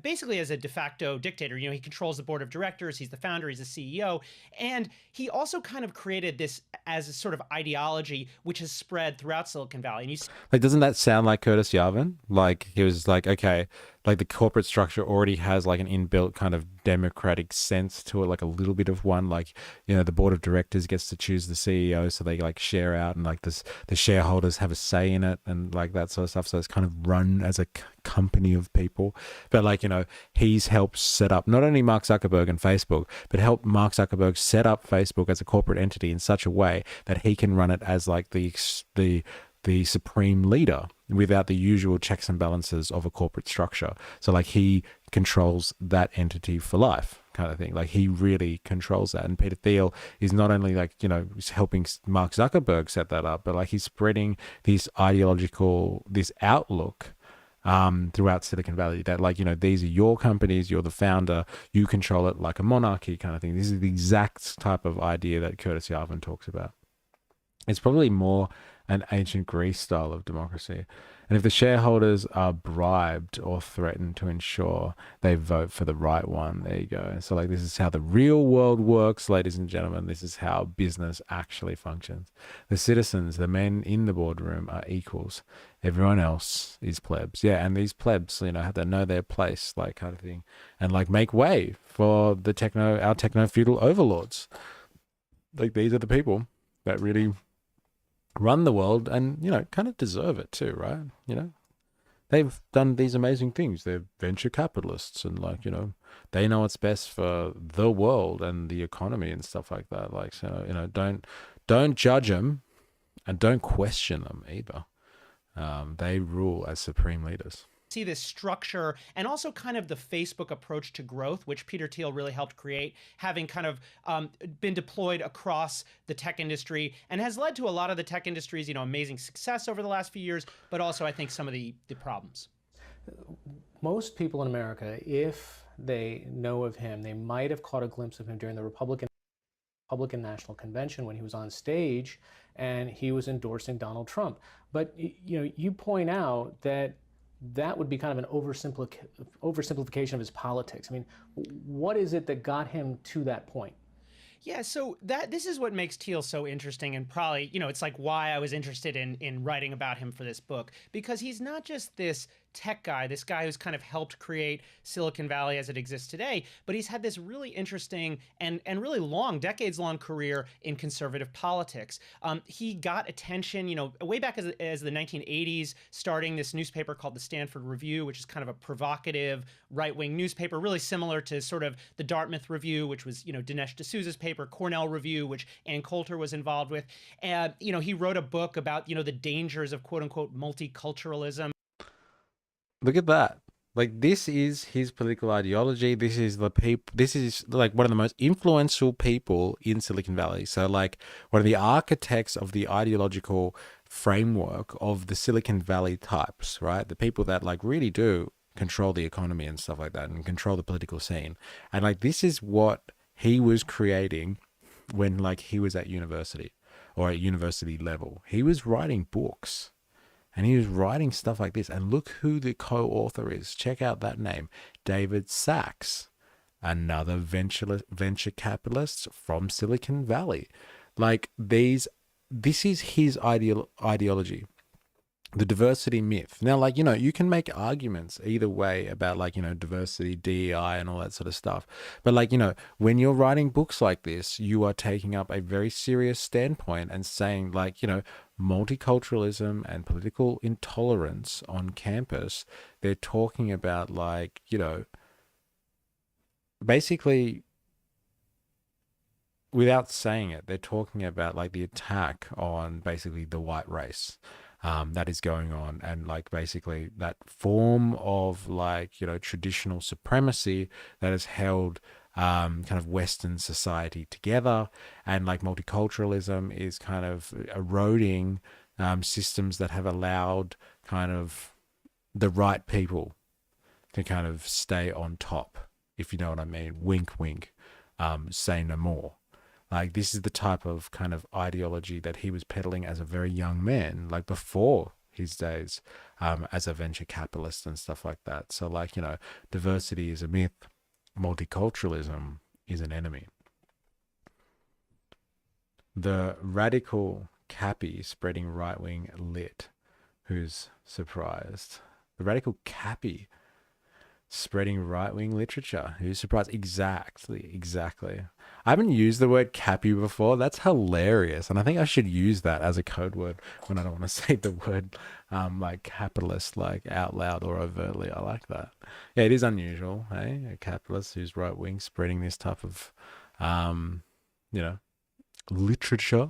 basically as a de facto dictator. He controls the board of directors, he's the founder, he's the CEO, and he also kind of created this as a sort of ideology which has spread throughout Silicon Valley. And you
Like, doesn't that sound like Curtis Yarvin? Like, he was like, okay, like the corporate structure already has like an inbuilt kind of democratic sense to it, like a little bit of one. Like, the board of directors gets to choose the CEO, so they like share out, and like the shareholders have a say in it, and like that sort of stuff. So it's kind of run as a company of people. But like, he's helped set up not only Mark Zuckerberg and Facebook, but helped Mark Zuckerberg set up Facebook as a corporate entity in such a way that he can run it as like the supreme leader without the usual checks and balances of a corporate structure. So like he controls that entity for life kind of thing. Like he really controls that. And Peter Thiel is not only like, he's helping Mark Zuckerberg set that up, but like he's spreading this outlook throughout Silicon Valley that like, these are your companies, you're the founder, you control it like a monarchy kind of thing. This is the exact type of idea that Curtis Yarvin talks about. It's probably more an ancient Greece style of democracy. And if the shareholders are bribed or threatened to ensure they vote for the right one, there you go. So like, this is how the real world works, ladies and gentlemen. This is how business actually functions. The citizens, the men in the boardroom, are equals. Everyone else is plebs. Yeah, and these plebs, have to know their place, like kind of thing, and like make way for our techno feudal overlords. Like, these are the people that really run the world and, kind of deserve it too, right? They've done these amazing things. They're venture capitalists and like, they know what's best for the world and the economy and stuff like that. Like, so, don't judge them and don't question them either. They rule as supreme leaders.
See this structure and also kind of the Facebook approach to growth, which Peter Thiel really helped create, having kind of been deployed across the tech industry and has led to a lot of the tech industry's, amazing success over the last few years, but also I think some of the problems.
Most people in America, if they know of him, they might have caught a glimpse of him during the Republican National Convention when he was on stage and he was endorsing Donald Trump. But you point out that would be kind of an oversimplification of his politics. I mean, what is it that got him to that point?
Yeah, so this is what makes Thiel so interesting, and probably, it's like why I was interested in writing about him for this book, because he's not just this tech guy, this guy who's kind of helped create Silicon Valley as it exists today, but he's had this really interesting and really long, decades-long career in conservative politics. He got attention, way back as the 1980s, starting this newspaper called the Stanford Review, which is kind of a provocative right-wing newspaper, really similar to sort of the Dartmouth Review, which was, Dinesh D'Souza's paper, Cornell Review, which Ann Coulter was involved with. And, he wrote a book about, the dangers of quote-unquote multiculturalism.
Look at that. Like, this is his political ideology. This is like one of the most influential people in Silicon Valley. So like one of the architects of the ideological framework of the Silicon Valley types, right? The people that like really do control the economy and stuff like that and control the political scene. And like, this is what he was creating when like he was at university or at university level. He was writing books. And he was writing stuff like this. And look who the co-author is. Check out that name. David Sachs, another venture capitalist from Silicon Valley. Like this is his ideology. The diversity myth. Now, like, you can make arguments either way about like, diversity, DEI and all that sort of stuff. But like, when you're writing books like this, you are taking up a very serious standpoint and saying like, multiculturalism and political intolerance on campus. They're talking about like, basically, without saying it, they're talking about like the attack on basically the white race. That is going on, and like basically that form of like traditional supremacy that has held kind of Western society together, and like multiculturalism is kind of eroding systems that have allowed kind of the right people to kind of stay on top, if you know what I mean. Wink, wink. Say no more. Like, this is the type of kind of ideology that he was peddling as a very young man, like before his days as a venture capitalist and stuff like that. So, like, you know, diversity is a myth, multiculturalism is an enemy. The radical Cappy spreading right-wing lit. Who's surprised? The radical Cappy spreading right-wing literature. Who's surprised? Exactly. I haven't used the word Cappy before. That's hilarious. And I think I should use that as a code word when I don't want to say the word like capitalist, like out loud or overtly. I like that. Yeah, it is unusual, hey? A capitalist who's right-wing spreading this type of, you know, literature,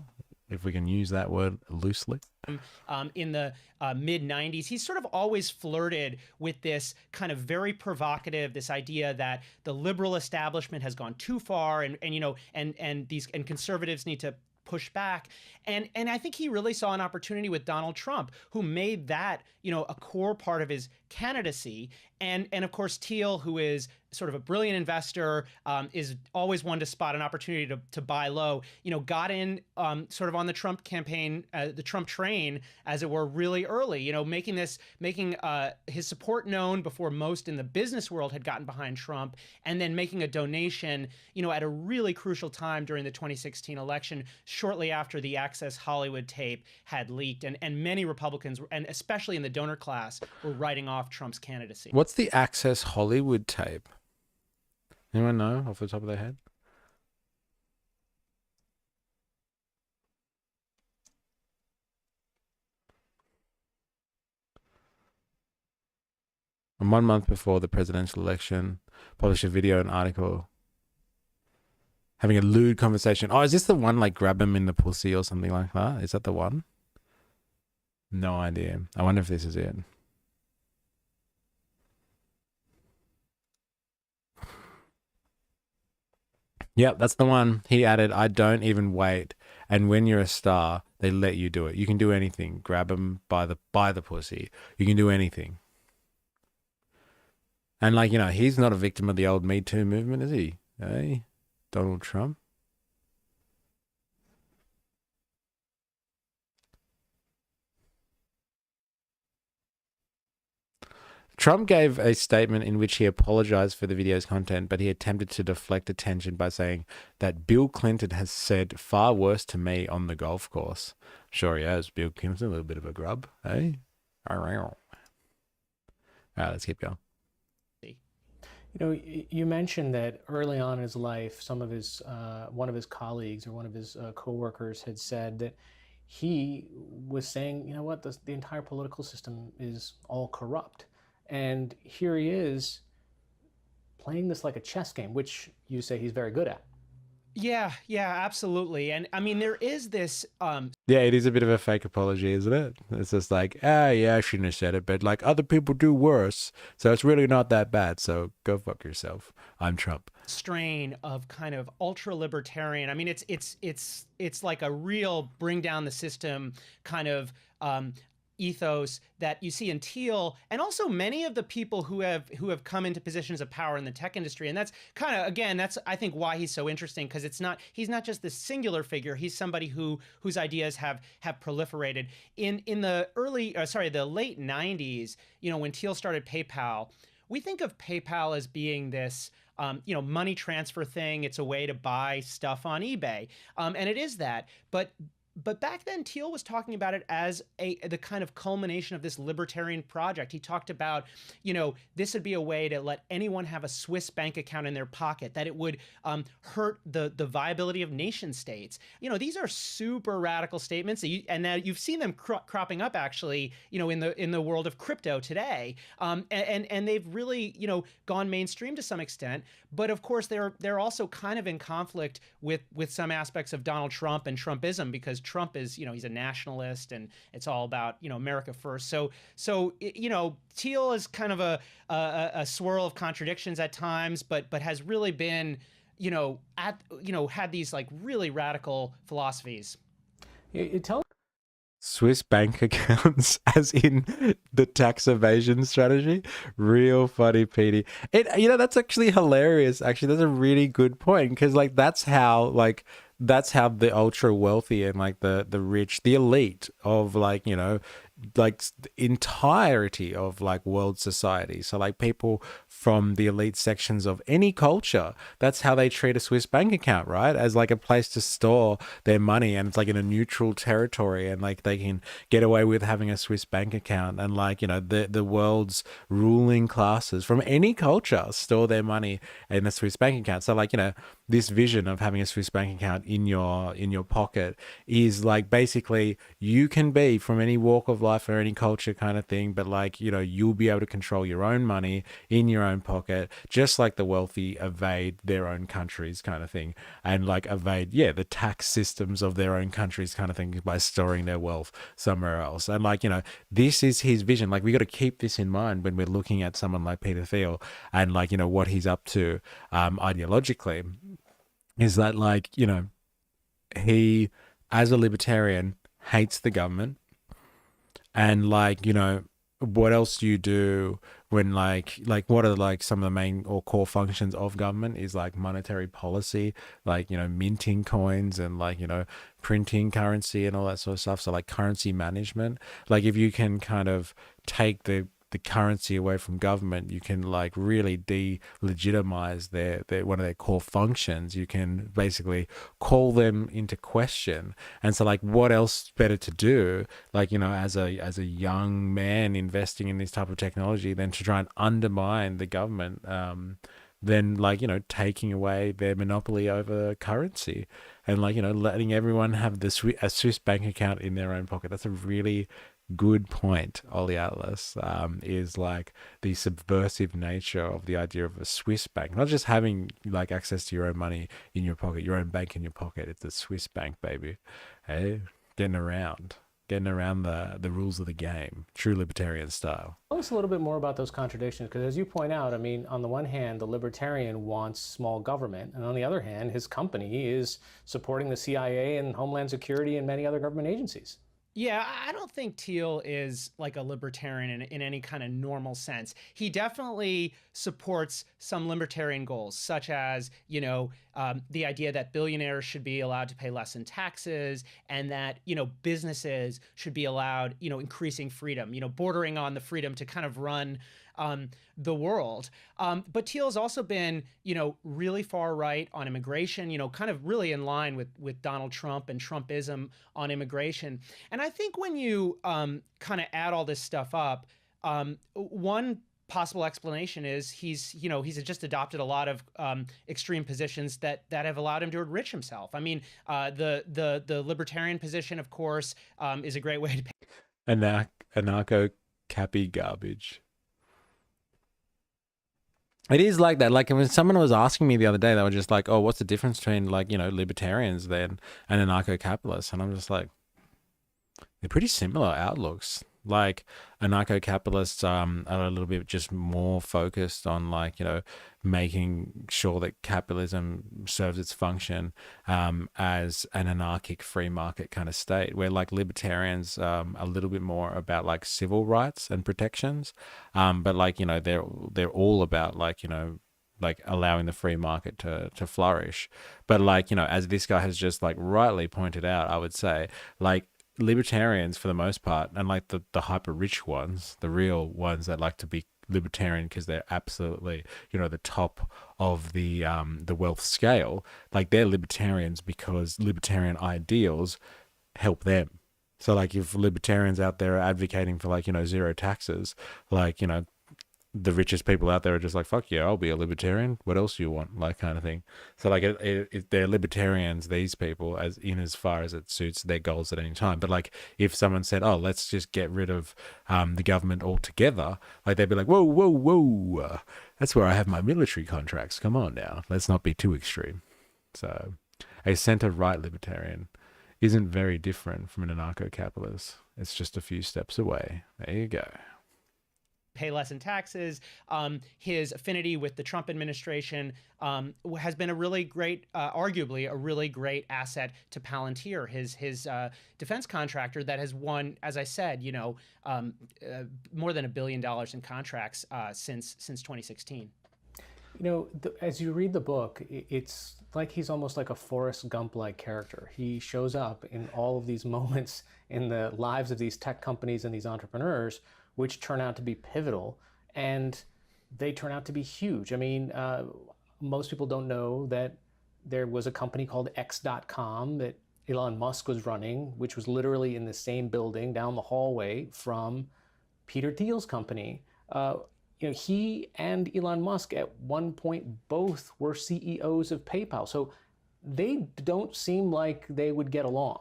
if we can use that word loosely.
In the mid 90s, he's sort of always flirted with this kind of very provocative, this idea that the liberal establishment has gone too far, and you know, and conservatives need to push back. And I think he really saw an opportunity with Donald Trump, who made that, you know, a core part of his candidacy. And of course, Thiel, who is sort of a brilliant investor, is always one to spot an opportunity to buy low, you know, got in sort of on the Trump campaign, the Trump train, as it were, really early, you know, making his support known before most in the business world had gotten behind Trump, and then making a donation, you know, at a really crucial time during the 2016 election, shortly after the Access Hollywood tape had leaked, and many Republicans, and especially in the donor class, were writing off Trump's candidacy.
What's the Access Hollywood tape? Anyone know off the top of their head? And 1 month before the presidential election, published a video and article having a lewd conversation. Oh, is this the one like grab him in the pussy or something like that? Is that the one? No idea. I wonder if this is it. Yep, that's the one. He added, I don't even wait. And when you're a star, they let you do it. You can do anything. Grab him by the pussy. You can do anything. And like, you know, he's not a victim of the old Me Too movement, is he? Hey, Donald Trump. Trump gave a statement in which he apologized for the video's content, but he attempted to deflect attention by saying that Bill Clinton has said far worse to me on the golf course. Sure he has. Bill Clinton, a little bit of a grub, eh? All right, let's keep going.
You know, you mentioned that early on in his life, some of his, one of his colleagues or one of his co-workers had said that he was saying, you know what, the entire political system is all corrupt. And here he is playing this like a chess game, which you say he's very good at.
Yeah, absolutely. And I mean, there is this...
Yeah, it is a bit of a fake apology, isn't it? It's just like, yeah, I shouldn't have said it, but like other people do worse, so it's really not that bad, so go fuck yourself. I'm Trump.
Strain of kind of ultra-libertarian. I mean, it's like a real bring down the system kind of ethos that you see in Thiel, and also many of the people who have come into positions of power in the tech industry. And that's kind of, again, that's I think why he's so interesting, because he's not just this singular figure. He's somebody whose ideas have proliferated in the the late 90s. You know, when Thiel started PayPal, we think of PayPal as being this you know, money transfer thing. It's a way to buy stuff on eBay, and it is that, But back then, Thiel was talking about it as the kind of culmination of this libertarian project. He talked about, you know, this would be a way to let anyone have a Swiss bank account in their pocket, that it would hurt the viability of nation states. You know, these are super radical statements, and now you've seen them cropping up actually, you know, in the world of crypto today, and they've really, you know, gone mainstream to some extent. But of course, they're also kind of in conflict with some aspects of Donald Trump and Trumpism, because Trump is, you know, he's a nationalist, and it's all about, you know, America first. So you know, Thiel is kind of a swirl of contradictions at times, but has really been, you know, had these like really radical philosophies.
It tells
Swiss bank accounts, as in the tax evasion strategy. Real funny, Petey. You know, that's actually hilarious. Actually, that's a really good point, because like that's how like that's how the ultra wealthy and like the rich, the elite of like, like the entirety of like world society. So like people from the elite sections of any culture, that's how they treat a Swiss bank account, right? As like a place to store their money, and it's like in a neutral territory, and like they can get away with having a Swiss bank account, and like, the world's ruling classes from any culture store their money in a Swiss bank account. So like, this vision of having a Swiss bank account in your pocket is like basically you can be from any walk of life or any culture kind of thing, but like, you'll be able to control your own money in your own pocket, just like the wealthy evade their own countries kind of thing, and like evade the tax systems of their own countries kind of thing by storing their wealth somewhere else. And like, this is his vision. Like we got to keep this in mind when we're looking at someone like Peter Thiel and like, what he's up to ideologically, is that like, he, as a libertarian, hates the government. And like, what else do you do when like what are like some of the main or core functions of government is like monetary policy, like, minting coins and like, printing currency and all that sort of stuff. So like currency management, like if you can kind of take the currency away from government, you can like really delegitimize their one of their core functions. You can basically call them into question. And so like what else better to do, like, as a young man investing in this type of technology than to try and undermine the government, then like, taking away their monopoly over currency and like, letting everyone have a Swiss bank account in their own pocket. That's a really good point, Ollie Atlas, is like the subversive nature of the idea of a Swiss bank, not just having like access to your own money in your pocket, your own bank in your pocket. It's a Swiss bank, baby. Hey, getting around the rules of the game, true libertarian style.
Tell us a little bit more about those contradictions, because as you point out, I mean, on the one hand, the libertarian wants small government, and on the other hand, his company is supporting the CIA and Homeland Security and many other government agencies.
Yeah, I don't think Thiel is like a libertarian in any kind of normal sense. He definitely supports some libertarian goals, such as, the idea that billionaires should be allowed to pay less in taxes, and that, businesses should be allowed, increasing freedom, bordering on the freedom to kind of run the world. But Thiel has also been, really far right on immigration, kind of really in line with Donald Trump and Trumpism on immigration. And I think when you kind of add all this stuff up, one possible explanation is he's just adopted a lot of extreme positions that have allowed him to enrich himself. I mean, the libertarian position, of course, is a great way to pay.
Anarcho cappy garbage. It is like that. Like when someone was asking me the other day, they were just like, "Oh, what's the difference between like, libertarians then and anarcho-capitalists?" And I'm just like, they're pretty similar outlooks. Like anarcho-capitalists are a little bit just more focused on like, making sure that capitalism serves its function as an anarchic free market kind of state, where like libertarians a little bit more about like civil rights and protections, but like, they're all about like, like allowing the free market to flourish. But like, as this guy has just like rightly pointed out, I would say like libertarians for the most part, and like the hyper rich ones, the real ones that like to be libertarian because they're absolutely, the top of the wealth scale, like they're libertarians because libertarian ideals help them. So like if libertarians out there are advocating for like, zero taxes, like, the richest people out there are just like, fuck yeah, I'll be a libertarian. What else do you want? Like kind of thing. So like they're libertarians, these people, as far as it suits their goals at any time. But like if someone said, oh, let's just get rid of the government altogether, like they'd be like, whoa, that's where I have my military contracts. Come on now, let's not be too extreme. So a center-right libertarian isn't very different from an anarcho-capitalist. It's just a few steps away. There you go.
Pay less in taxes. His affinity with the Trump administration has been a really great, arguably a really great asset to Palantir, his defense contractor that has won, as I said, more than $1 billion in contracts since 2016.
As you read the book, it's like he's almost like a Forrest Gump-like character. He shows up in all of these moments in the lives of these tech companies and these entrepreneurs, which turn out to be pivotal, and they turn out to be huge. I mean, most people don't know that there was a company called X.com that Elon Musk was running, which was literally in the same building down the hallway from Peter Thiel's company. He and Elon Musk at one point both were CEOs of PayPal. So they don't seem like they would get along.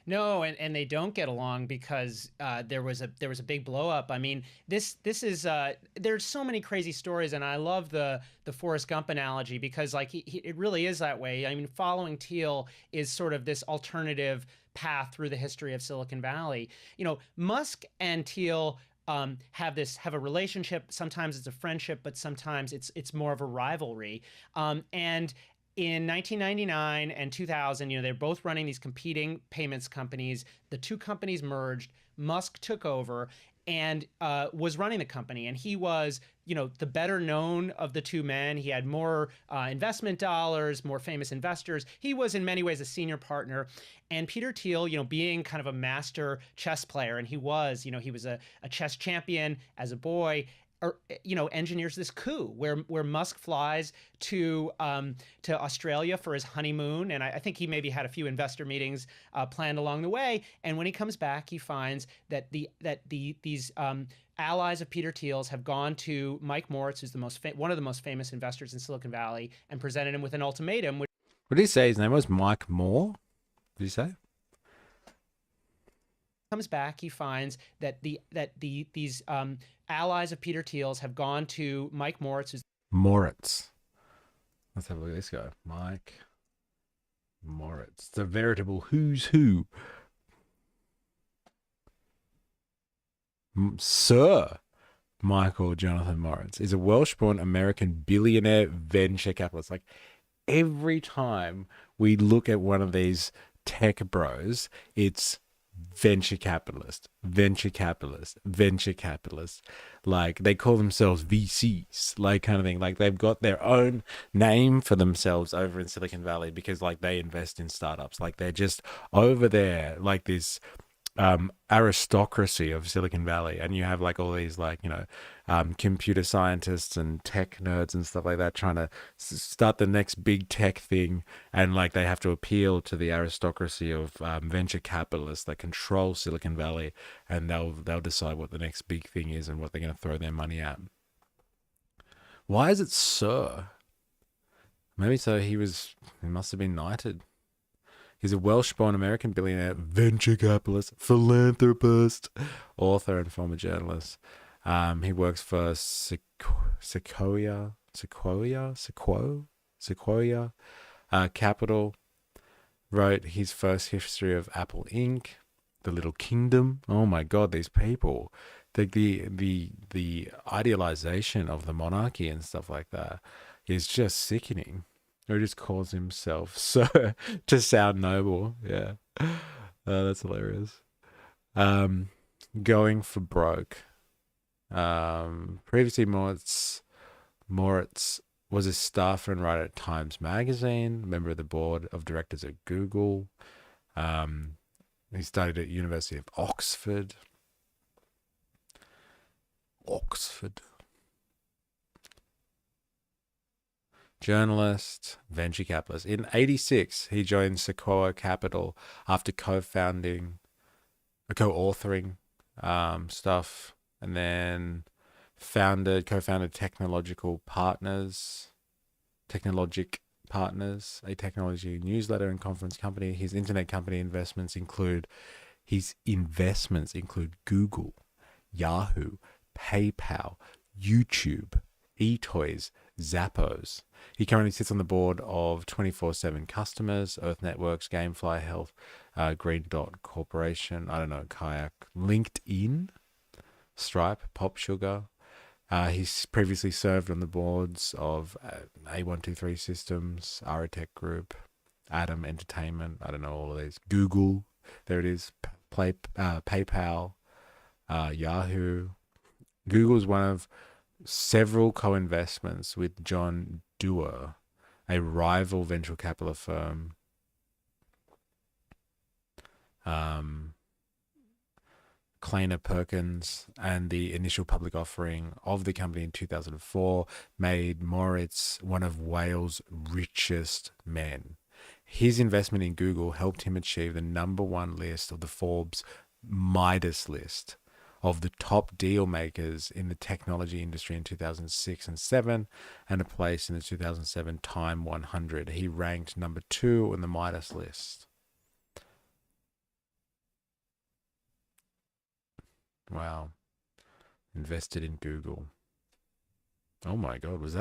No, and they don't get along because there was a big blow up. I mean, this is there's so many crazy stories, and I love the Forrest Gump analogy because like it really is that way. I mean, following Thiel is sort of this alternative path through the history of Silicon Valley. Musk and Thiel have a relationship. Sometimes it's a friendship, but sometimes it's more of a rivalry. And in 1999 and 2000, they're both running these competing payments companies. The two companies merged. Musk took over and was running the company. And he was, the better known of the two men. He had more investment dollars, more famous investors. He was in many ways a senior partner. And Peter Thiel, being kind of a master chess player, and he was a chess champion as a boy, engineers this coup where Musk flies to Australia for his honeymoon, and I think he maybe had a few investor meetings planned along the way. And when he comes back, he finds that these allies of Peter Thiel's have gone to Mike Moritz, who's one of the most famous investors in Silicon Valley, and presented him with an ultimatum.
What did he say? His name was Mike Moore? Did you say?
Comes back, he finds that these allies of Peter Thiel's have gone to Mike Moritz.
Moritz. Let's have a look at this guy. Mike Moritz. It's a veritable who's who. Sir Michael Jonathan Moritz is a Welsh-born American billionaire venture capitalist. Like every time we look at one of these tech bros, it's venture capitalist, venture capitalist, venture capitalist. Like they call themselves VCs, like kind of thing. Like they've got their own name for themselves over in Silicon Valley because like they invest in startups. Like they're just over there, like this aristocracy of Silicon Valley, and you have like all these like computer scientists and tech nerds and stuff like that trying to start the next big tech thing, and like they have to appeal to the aristocracy of venture capitalists that control Silicon Valley, and they'll decide what the next big thing is and what they're going to throw their money at. Why is it Sir? Maybe so he must have been knighted. He's a Welsh-born American billionaire, venture capitalist, philanthropist, author, and former journalist. He works for Sequoia Capital. Wrote his first history of Apple Inc., The Little Kingdom. Oh my God, these people! The idealization of the monarchy and stuff like that is just sickening. Or he just calls himself Sir to sound noble. Yeah. That's hilarious. Going for broke. Previously, Moritz was a staffer and writer at Times Magazine, member of the board of directors at Google. He studied at University of Oxford. Journalist, venture capitalist. In 1986, he joined Sequoia Capital after co-authoring stuff, and then co-founded Technologic Partners, a technology newsletter and conference company. His internet company investments include Google, Yahoo, PayPal, YouTube, eToys, Zappos. He currently sits on the board of 24/7 Customers, Earth Networks, Gamefly Health, Green Dot Corporation, I don't know, Kayak, LinkedIn, Stripe, Pop Sugar. He's previously served on the boards of A123 Systems, Aratech Group, Atom Entertainment, I don't know all of these, Google, there it is, PayPal, Yahoo. Google's one of several co-investments with John Doerr, a rival venture capital firm, Kleiner Perkins, and the initial public offering of the company in 2004 made Moritz one of Wales' richest men. His investment in Google helped him achieve the #1 list of the Forbes Midas list of the top deal makers in the technology industry in 2006 and 7, and a place in the 2007 Time 100. He ranked #2 on the Midas list. Wow. Invested in Google. Oh my God, was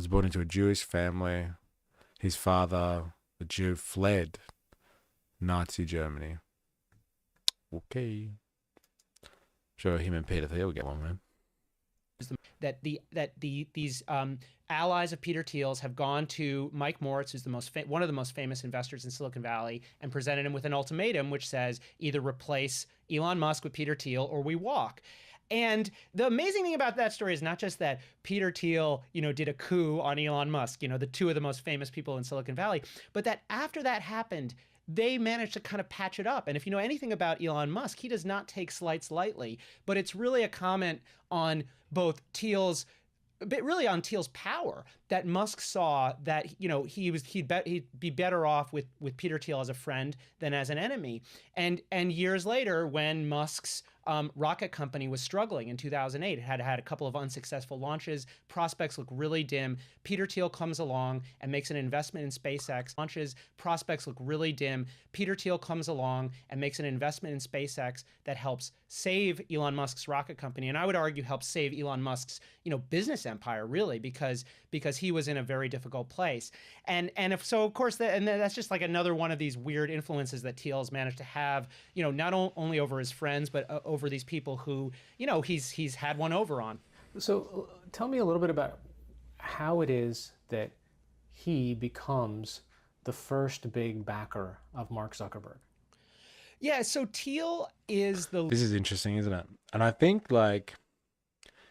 born into a Jewish family. His father, a Jew, fled Nazi Germany. Okay. Sure, him and Peter Thiel get one, man.
These allies of Peter Thiel's have gone to Mike Moritz, who's one of the most famous investors in Silicon Valley, and presented him with an ultimatum which says either replace Elon Musk with Peter Thiel or we walk. And the amazing thing about that story is not just that Peter Thiel, did a coup on Elon Musk, the two of the most famous people in Silicon Valley, but that after that happened, they managed to kind of patch it up. And if you know anything about Elon Musk, he does not take slights lightly, but it's really a comment on both Thiel's, but really on Thiel's power, that Musk saw that he'd be better off with Peter Thiel as a friend than as an enemy. And years later, when Musk's rocket company was struggling in 2008, it had had a couple of unsuccessful launches, prospects look really dim. Peter Thiel comes along and makes an investment in SpaceX. Launches, prospects look really dim. Peter Thiel comes along and makes an investment in SpaceX that helps save Elon Musk's rocket company, and I would argue helps save Elon Musk's business empire, really, because he was in a very difficult place. And if so, of course, that's just like another one of these weird influences that Thiel's managed to have, not only over his friends, but over these people who, he's had one over on.
So tell me a little bit about how it is that he becomes the first big backer of Mark Zuckerberg.
Yeah, so Thiel is
This is interesting, isn't it? And I think, like,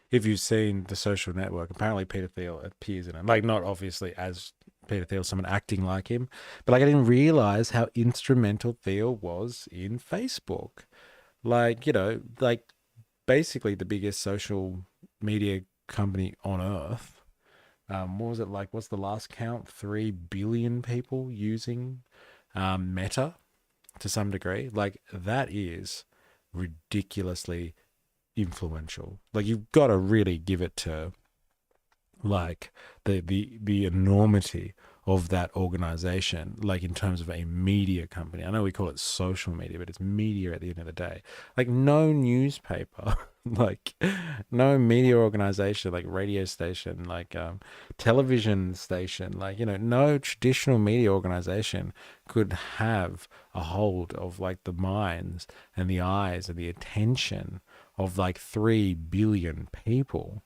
if you've seen The Social Network, apparently Peter Thiel appears in it. Like, not obviously as Peter Thiel, someone acting like him, but like I didn't realize how instrumental Thiel was in Facebook. Like, like basically the biggest social media company on earth. What was it like? What's the last count? 3 billion people using Meta to some degree. Like, that is ridiculously influential. Like, you've got to really give it to like the enormity of that organization, like in terms of a media company. I know we call it social media, but it's media at the end of the day. Like, no newspaper, like no media organization, like radio station, like television station, like, no traditional media organization could have a hold of like the minds and the eyes and the attention of like 3 billion people.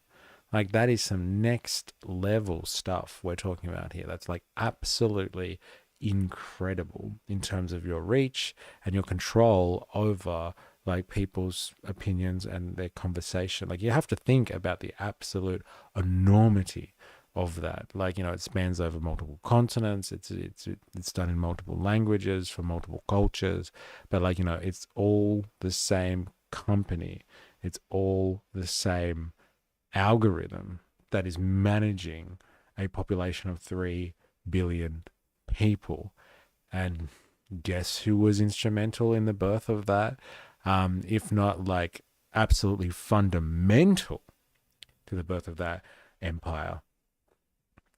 Like, that is some next level stuff we're talking about here. That's like absolutely incredible in terms of your reach and your control over like people's opinions and their conversation. Like, you have to think about the absolute enormity of that. Like, it spans over multiple continents. It's done in multiple languages for multiple cultures, but like, it's all the same company. It's all the same algorithm that is managing a population of 3 billion people. And guess who was instrumental in the birth of that? If not like absolutely fundamental to the birth of that empire?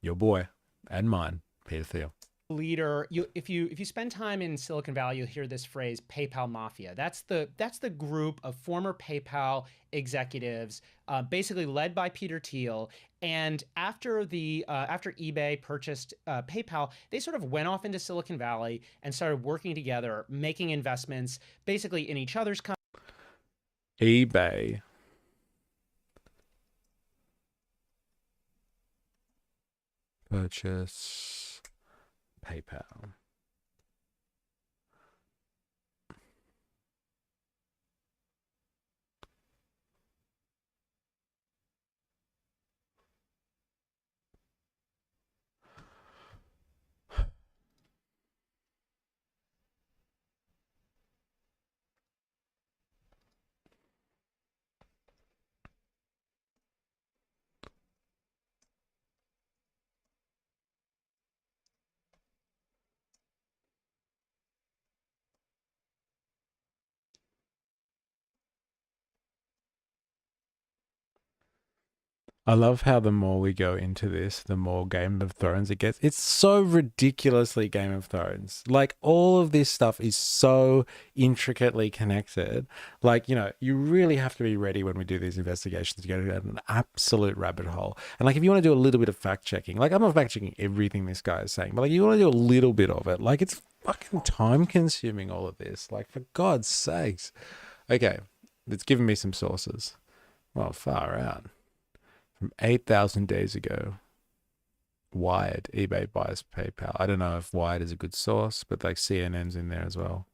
Your boy and mine, Peter Thiel.
Leader, if you spend time in Silicon Valley, you'll hear this phrase PayPal Mafia. That's the group of former PayPal executives, basically led by Peter Thiel. And after eBay purchased PayPal, they sort of went off into Silicon Valley and started working together, making investments basically in each other's companies.
eBay purchase PayPal. I love how the more we go into this, the more Game of Thrones it gets. It's so ridiculously Game of Thrones. Like, all of this stuff is so intricately connected. Like, you know, you really have to be ready when we do these investigations to go down an absolute rabbit hole. And like, if you want to do a little bit of fact checking, like, I'm not fact checking everything this guy is saying, but like, you want to do a little bit of it. Like, it's fucking time consuming, all of this. Like, for God's sakes. Okay, it's given me some sources. Well, far out. From 8,000 days ago, Wired, eBay buys PayPal. I don't know if Wired is a good source, but like CNN's in there as well.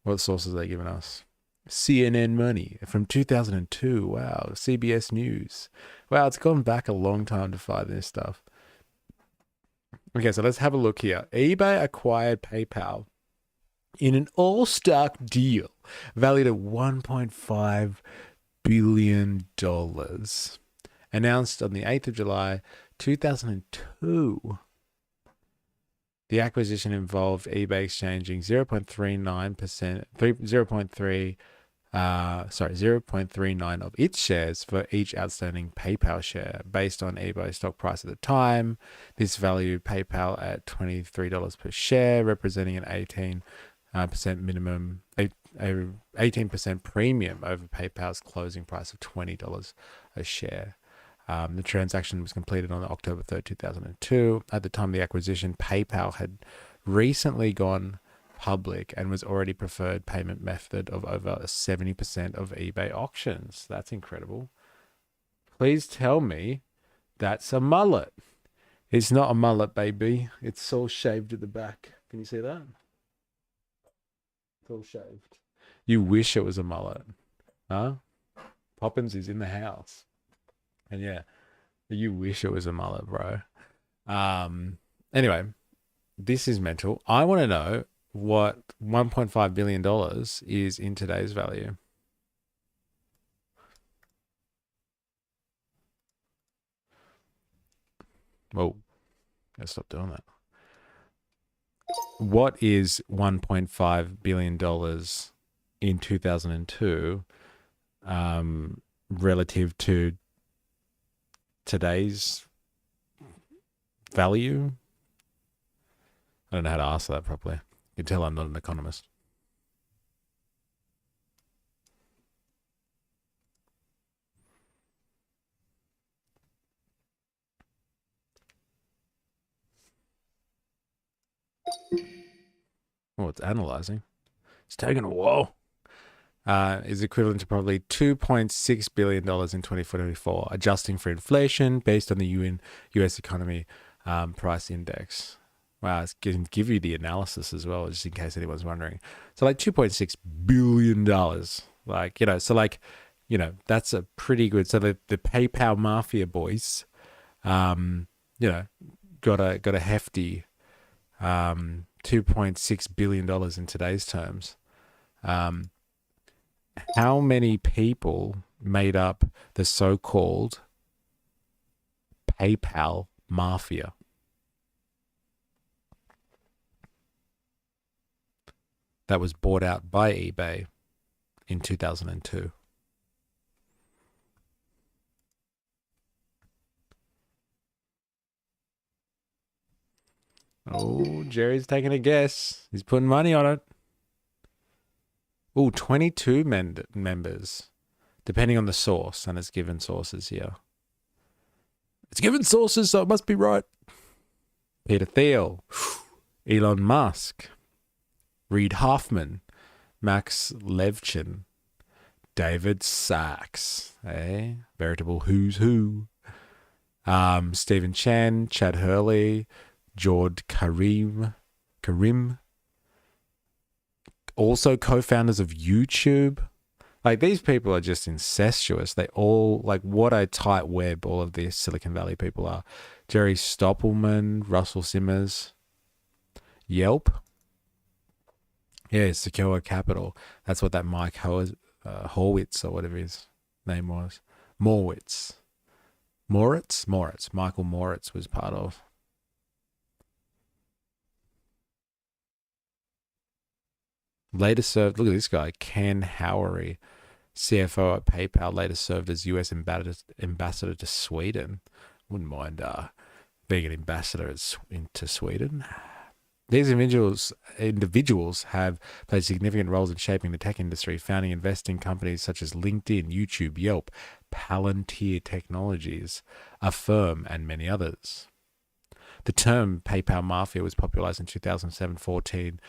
What sources are they giving us? CNN Money from 2002. Wow. CBS News. Wow, it's gone back a long time to find this stuff. Okay, so let's have a look here. eBay acquired PayPal in an all-stock deal valued at $1.5 billion. Announced on the 8th of July, 2002. The acquisition involved eBay exchanging 0.39 of its shares for each outstanding PayPal share based on eBay's stock price at the time. This valued PayPal at $23 per share, representing an 18% minimum, 18% premium over PayPal's closing price of $20 a share. The transaction was completed on October 3rd, 2002. At the time of the acquisition, PayPal had recently gone public and was already preferred payment method of over 70% of eBay auctions. That's incredible. Please tell me that's a mullet. It's not a mullet, baby. It's all shaved at the back. Can you see that? It's all shaved. You wish it was a mullet. Huh? Poppins is in the house. And yeah, you wish it was a mullet, bro. Anyway, this is mental. I want to know what $1.5 billion is in today's value. Whoa, gotta stop doing that. What is $1.5 billion in 2002 relative to today's value? I don't know how to answer that properly. You can tell I'm not an economist. Oh, it's analyzing. It's taking a while. Is equivalent to probably $2.6 billion in 2024, adjusting for inflation based on the US economy price index. Wow, it's going to give you the analysis as well, just in case anyone's wondering. So like $2.6 billion. Like, you know, so like, you know, that's a pretty good. So the PayPal Mafia boys, you know, got a hefty $2.6 billion in today's terms. How many people made up the so-called PayPal Mafia? That was bought out by eBay in 2002. Oh, Jerry's taking a guess. He's putting money on it. Oh, 22 members, depending on the source, and it's given sources here. It's given sources, so it must be right. Peter Thiel, Elon Musk, Reid Hoffman, Max Levchin, David Sachs, veritable who's who. Stephen Chen, Chad Hurley, Jord Karim, also co-founders of YouTube. Like, these people are just incestuous. They all, like, what a tight web all of these Silicon Valley people are. Jerry Stoppelman, Russell Simmers, Yelp. Yeah, Secure Capital. That's what that Mike Horwitz or whatever his name was. Moritz. Michael Moritz was part of. Later served, look at this guy, Ken Howery, CFO at PayPal, later served as US ambassador to Sweden. Wouldn't mind being an ambassador to Sweden. These individuals have played significant roles in shaping the tech industry, founding and investing companies such as LinkedIn, YouTube, Yelp, Palantir Technologies, Affirm, and many others. The term PayPal Mafia was popularized in 2007 Fortune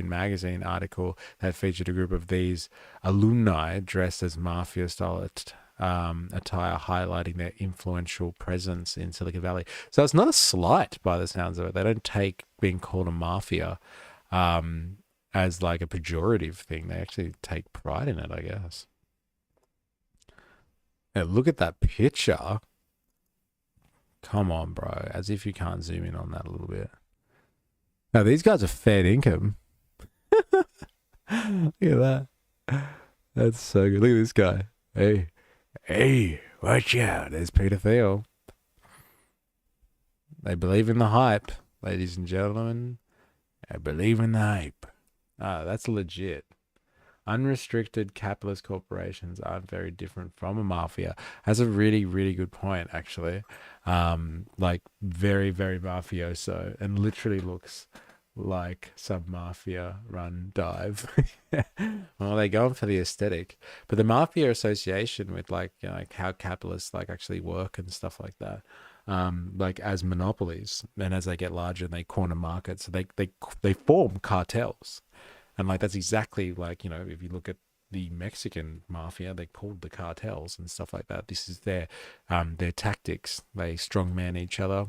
magazine article that featured a group of these alumni dressed as mafia-style attire, highlighting their influential presence in Silicon Valley. So it's not a slight by the sounds of it. They don't take being called a mafia as like a pejorative thing. They actually take pride in it, I guess. Yeah, look at that picture. Come on, bro. As if you can't zoom in on that a little bit. Now, these guys are fair income. Look at that. That's so good. Look at this guy. Hey, watch out. There's Peter Thiel. They believe in the hype, ladies and gentlemen. I believe in the hype. That's legit. Unrestricted capitalist corporations aren't very different from a mafia. That's a really, really good point, actually. Like very, very mafioso, and literally looks like some mafia run dive. Well, they're going for the aesthetic, but the mafia association with like how capitalists like actually work and stuff like that. Like as monopolies, and as they get larger and they corner markets, so they form cartels. And like that's exactly like, if you look at the Mexican mafia, they're called the cartels and stuff like that. This is their tactics. They strongman each other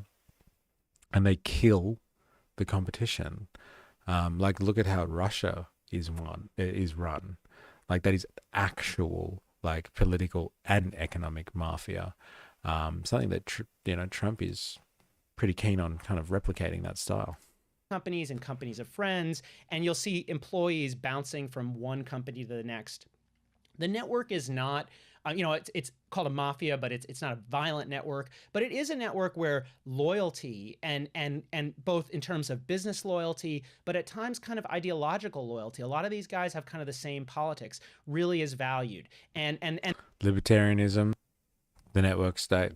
and they kill the competition. Like look at how Russia is run. Like that is actual like political and economic mafia. Something that Trump is pretty keen on kind of replicating that style.
Companies and companies of friends, and you'll see employees bouncing from one company to the next. The network is not, it's called a mafia, but it's not a violent network, but it is a network where loyalty and both in terms of business loyalty, but at times kind of ideological loyalty. A lot of these guys have kind of the same politics, really is valued. And
libertarianism, the network state.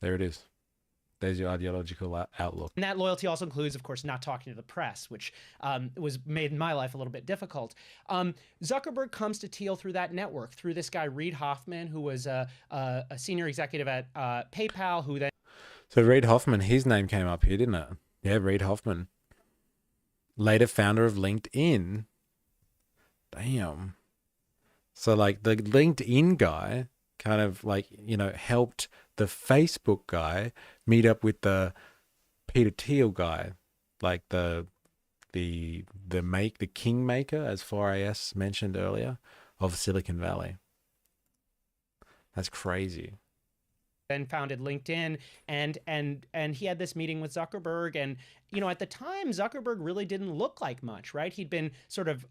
There it is. There's your ideological outlook.
And that loyalty also includes, of course, not talking to the press, which was made my life a little bit difficult. Zuckerberg comes to Thiel through that network, through this guy, Reid Hoffman, who was a senior executive at PayPal, who then...
So Reid Hoffman, his name came up here, didn't it? Yeah, Reid Hoffman. Later founder of LinkedIn. Damn. So like the LinkedIn guy kind of like, helped the Facebook guy meet up with the Peter Thiel guy, like the kingmaker, as 4AS mentioned earlier, of Silicon Valley. That's crazy.
Then founded LinkedIn, and he had this meeting with Zuckerberg, and at the time Zuckerberg really didn't look like much, right? He'd been sort of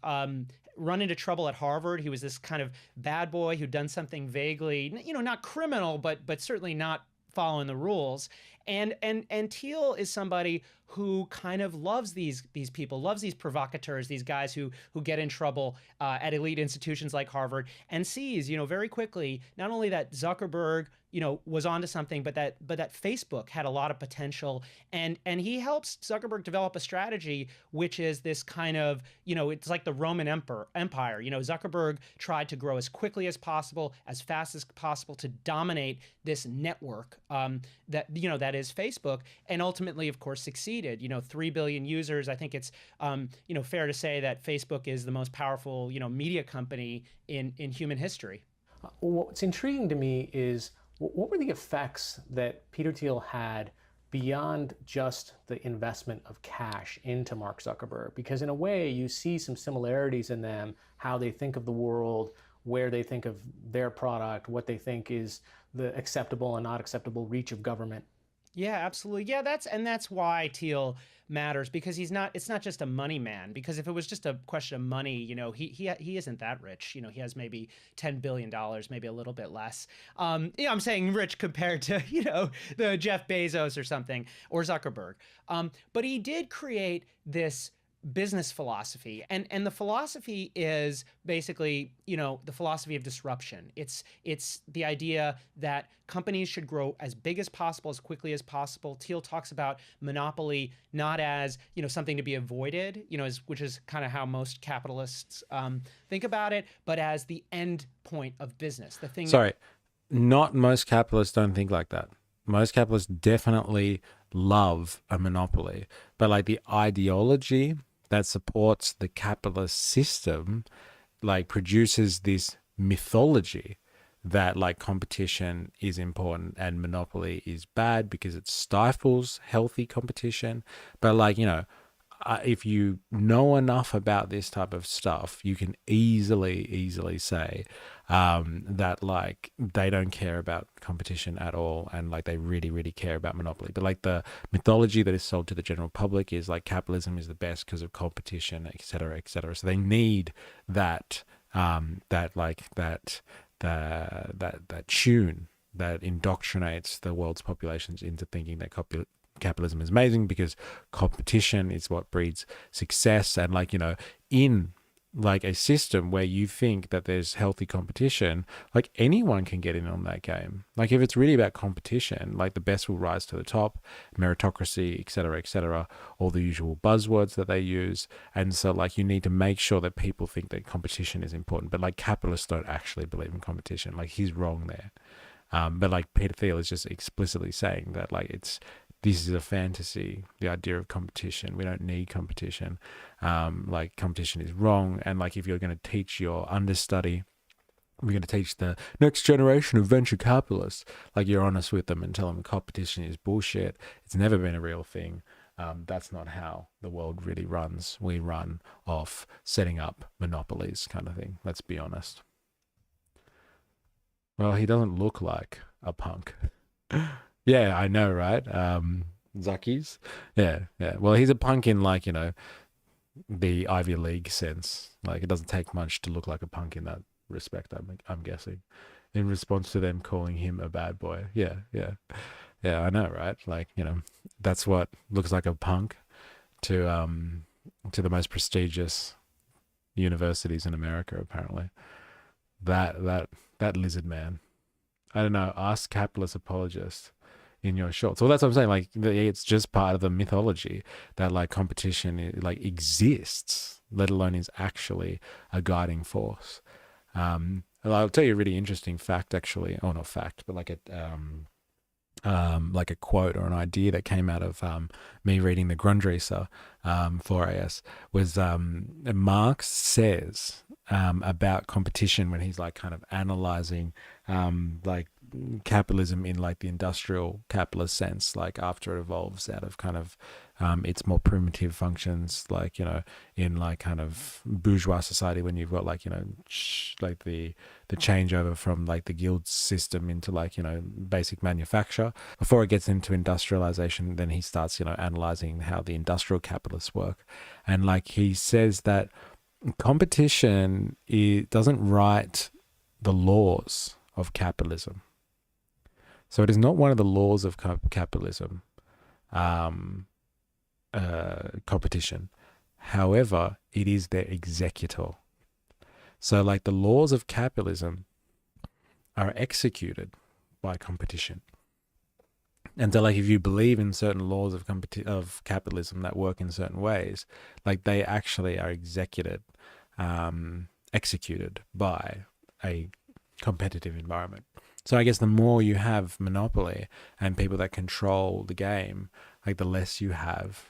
run into trouble at Harvard. He was this kind of bad boy who'd done something vaguely, not criminal, but certainly not following the rules. And Thiel is somebody who kind of loves these people, loves these provocateurs, these guys who get in trouble at elite institutions like Harvard, and sees, very quickly, not only that Zuckerberg, was onto something, but that Facebook had a lot of potential, and he helps Zuckerberg develop a strategy, which is this kind of, it's like the Roman Empire. Zuckerberg tried to grow as quickly as possible, as fast as possible, to dominate this network that is Facebook, and ultimately, of course, succeeded. 3 billion users. I think it's fair to say that Facebook is the most powerful media company in human history.
What's intriguing to me is what were the effects that Peter Thiel had beyond just the investment of cash into Mark Zuckerberg? Because in a way, you see some similarities in them, how they think of the world, where they think of their product, what they think is the acceptable and not acceptable reach of government.
Yeah, absolutely. Yeah, that's why Thiel matters, because it's not just a money man, because if it was just a question of money, he isn't that rich. He has maybe $10 billion, maybe a little bit less. I'm saying rich compared to, the Jeff Bezos or something, or Zuckerberg. But he did create this business philosophy, and the philosophy is basically, the philosophy of disruption. It's the idea that companies should grow as big as possible, as quickly as possible. Thiel talks about monopoly not as something to be avoided, which is kind of how most capitalists think about it, but as the end point of business. The thing.
Sorry, not most capitalists don't think like that. Most capitalists definitely love a monopoly, but like the ideology that supports the capitalist system like produces this mythology that like competition is important and monopoly is bad because it stifles healthy competition. But like, if you know enough about this type of stuff, you can easily say that like they don't care about competition at all, and like they really care about monopoly. But like the mythology that is sold to the general public is like capitalism is the best because of competition, etc., etc. So they need that that tune that indoctrinates the world's populations into thinking that capitalism is amazing because competition is what breeds success. And like, in like a system where you think that there's healthy competition, like anyone can get in on that game. Like if it's really about competition, like the best will rise to the top, meritocracy, etc., all the usual buzzwords that they use. And so like you need to make sure that people think that competition is important, but like capitalists don't actually believe in competition. Like he's wrong there. But like Peter Thiel is just explicitly saying that like this is a fantasy, the idea of competition. We don't need competition. Like competition is wrong. And like if you're going to teach your understudy, we're going to teach the next generation of venture capitalists, like you're honest with them and tell them competition is bullshit. It's never been a real thing. That's not how the world really runs. We run off setting up monopolies kind of thing. Let's be honest. Well, he doesn't look like a punk. Yeah, I know, right? Zuckies. Yeah. Well, he's a punk in like, the Ivy League sense. Like it doesn't take much to look like a punk in that respect, I'm guessing. In response to them calling him a bad boy. Yeah, I know, right? Like, that's what looks like a punk to the most prestigious universities in America, apparently. That lizard man. I don't know, ask capitalist apologists in your shorts. Well, that's what I'm saying. Like, it's just part of the mythology that like competition like exists, let alone is actually a guiding force. I'll tell you a really interesting fact, actually, or not fact, but like a quote or an idea that came out of me reading the Grundrisse 4AS was Marx says about competition when he's like kind of analyzing like capitalism in like the industrial capitalist sense, like after it evolves out of kind of its more primitive functions, like in like kind of bourgeois society, when you've got like like the changeover from like the guild system into like basic manufacture before it gets into industrialization. Then he starts analyzing how the industrial capitalists work, and like he says that competition doesn't write the laws of capitalism. So it is not one of the laws of capitalism, competition. However, it is their executor. So like the laws of capitalism are executed by competition. And so like if you believe in certain laws of capitalism that work in certain ways, like they actually are executed by a competitive environment. So I guess the more you have monopoly and people that control the game, like the less you have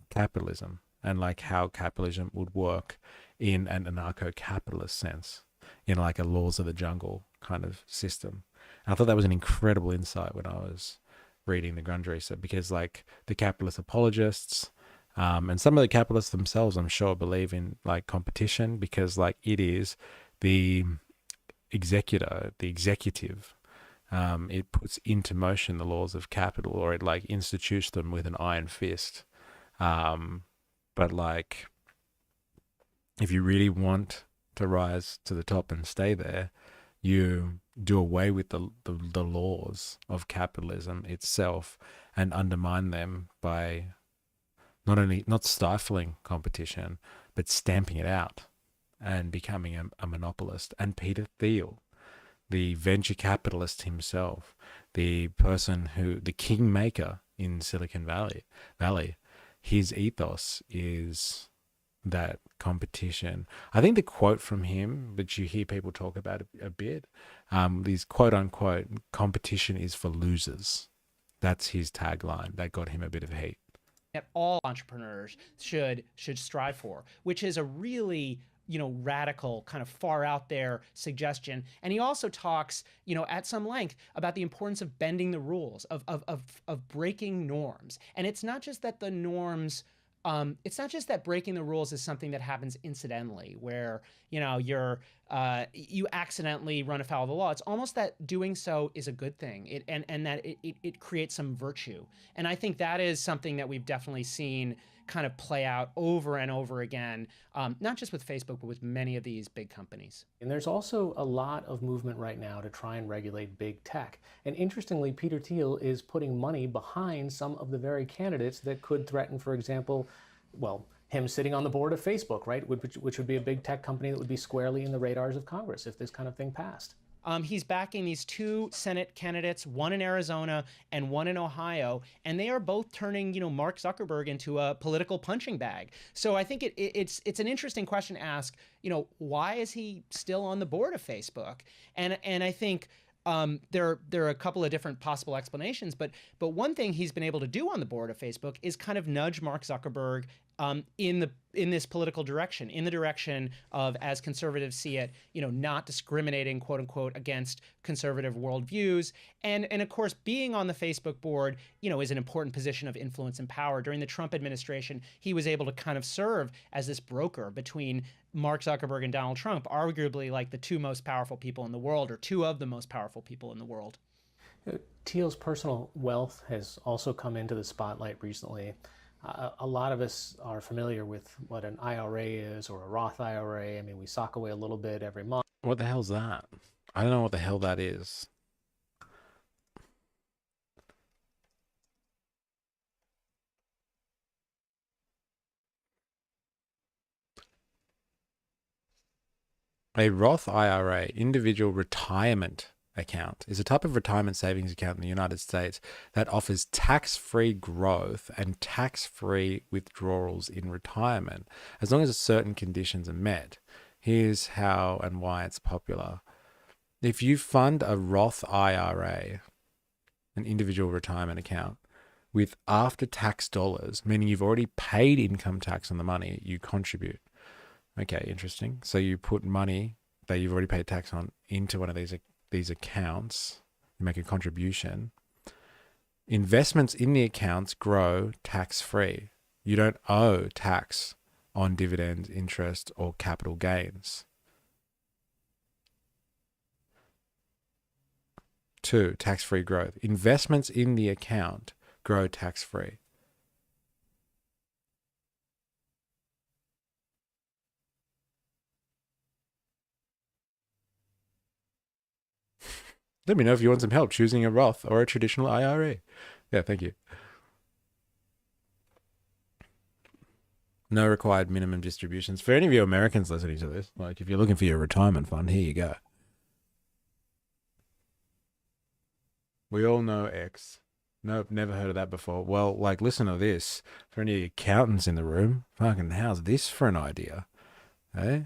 capitalism, and like how capitalism would work in an anarcho-capitalist sense, in like a laws of the jungle kind of system. And I thought that was an incredible insight when I was reading the Grundrisse, because like the capitalist apologists and some of the capitalists themselves, I'm sure, believe in like competition, because like it is the executive. It puts into motion the laws of capital, or it like institutes them with an iron fist. But like, if you really want to rise to the top and stay there, you do away with the laws of capitalism itself and undermine them by not stifling competition, but stamping it out and becoming a monopolist. And Peter Thiel, the venture capitalist himself, the kingmaker in Silicon Valley, his ethos is that competition. I think the quote from him, which you hear people talk about a bit, is quote unquote, competition is for losers. That's his tagline. That got him a bit of heat.
That all entrepreneurs should strive for, which is a really radical, kind of far out there suggestion. And he also talks, at some length about the importance of bending the rules, of breaking norms. And it's not just that the norms, it's not just that breaking the rules is something that happens incidentally, where you accidentally run afoul of the law. It's almost that doing so is a good thing, and that it creates some virtue. And I think that is something that we've definitely seen kind of play out over and over again, not just with Facebook, but with many of these big companies.
And there's also a lot of movement right now to try and regulate big tech. And interestingly, Peter Thiel is putting money behind some of the very candidates that could threaten, for example, well, him sitting on the board of Facebook, right? Which would be a big tech company that would be squarely in the radars of Congress if this kind of thing passed.
He's backing these two Senate candidates, one in Arizona and one in Ohio, and they are both turning, Mark Zuckerberg into a political punching bag. So I think it's an interesting question to ask, why is he still on the board of Facebook? And I think there are a couple of different possible explanations, but one thing he's been able to do on the board of Facebook is kind of nudge Mark Zuckerberg in this political direction, in the direction of, as conservatives see it, not discriminating, quote unquote, against conservative worldviews. And of course, being on the Facebook board, is an important position of influence and power. During the Trump administration, he was able to kind of serve as this broker between Mark Zuckerberg and Donald Trump, arguably like the two most powerful people in the world, or two of the most powerful people in the world.
Thiel's personal wealth has also come into the spotlight recently. A lot of us are familiar with what an IRA is, or a Roth IRA. I mean, we sock away a little bit every month.
What the hell's that? I don't know what the hell that is. A Roth IRA, individual retirement account, is a type of retirement savings account in the United States that offers tax-free growth and tax-free withdrawals in retirement, as long as certain conditions are met. Here's how and why it's popular. If you fund a Roth IRA, an individual retirement account, with after-tax dollars, meaning you've already paid income tax on the money you contribute. Okay, interesting. So you put money that you've already paid tax on into one of these accounts, you make a contribution. Investments in the accounts grow tax-free. You don't owe tax on dividends, interest, or capital gains. 2, tax-free growth. Investments in the account grow tax-free. Let me know if you want some help choosing a Roth or a traditional IRA. Yeah, thank you. No required minimum distributions. For any of you Americans listening to this, like if you're looking for your retirement fund, here you go. We all know X. Nope, never heard of that before. Well, like, listen to this. For any accountants in the room, fucking how's this for an idea? Eh?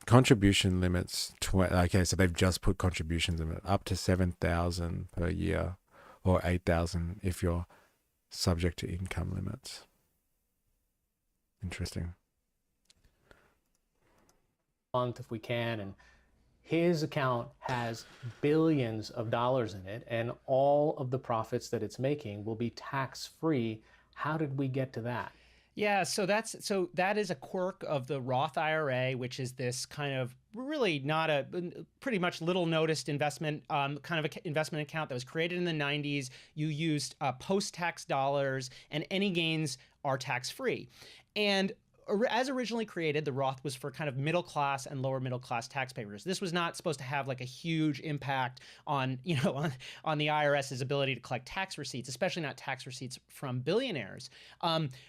Contribution limits. Okay, so they've just put contributions limit up to 7,000 per year, or 8,000 if you're subject to income limits. Interesting.
Month if we can, and his account has billions of dollars in it, and all of the profits that it's making will be tax-free. How did we get to that?
Yeah, so that is a quirk of the Roth IRA, which is this kind of really not a pretty much little noticed investment kind of investment account that was created in the 90s. You used post-tax dollars, and any gains are tax-free. And as originally created, the Roth was for kind of middle class and lower middle class taxpayers. This was not supposed to have like a huge impact on, on the IRS's ability to collect tax receipts, especially not tax receipts from billionaires.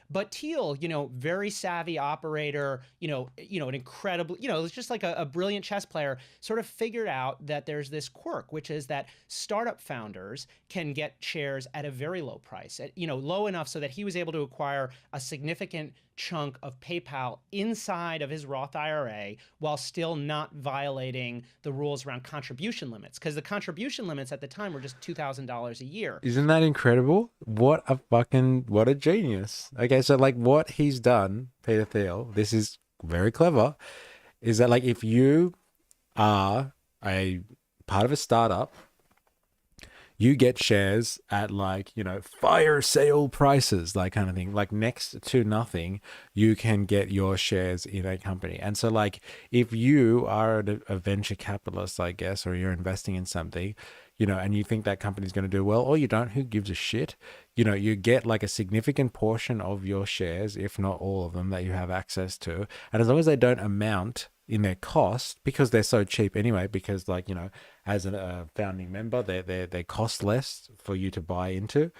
But Thiel, very savvy operator, an incredible, it's just like a brilliant chess player, sort of figured out that there's this quirk, which is that startup founders can get shares at a very low price, low enough so that he was able to acquire a significant chunk of PayPal inside of his Roth IRA while still not violating the rules around contribution limits, because the contribution limits at the time were just $2,000 a year.
Isn't that incredible? What a genius. Okay, so like what he's done, Peter Thiel, this is very clever, is that like if you are a part of a startup, you get shares at like, fire sale prices, like kind of thing, like next to nothing, you can get your shares in a company. And so like, if you are a venture capitalist, I guess, or you're investing in something, and you think that company's going to do well, or you don't, who gives a shit? You get like a significant portion of your shares, if not all of them, that you have access to. And as long as they don't amount in their cost, because they're so cheap anyway, because like, as a founding member, they cost less for you to buy into.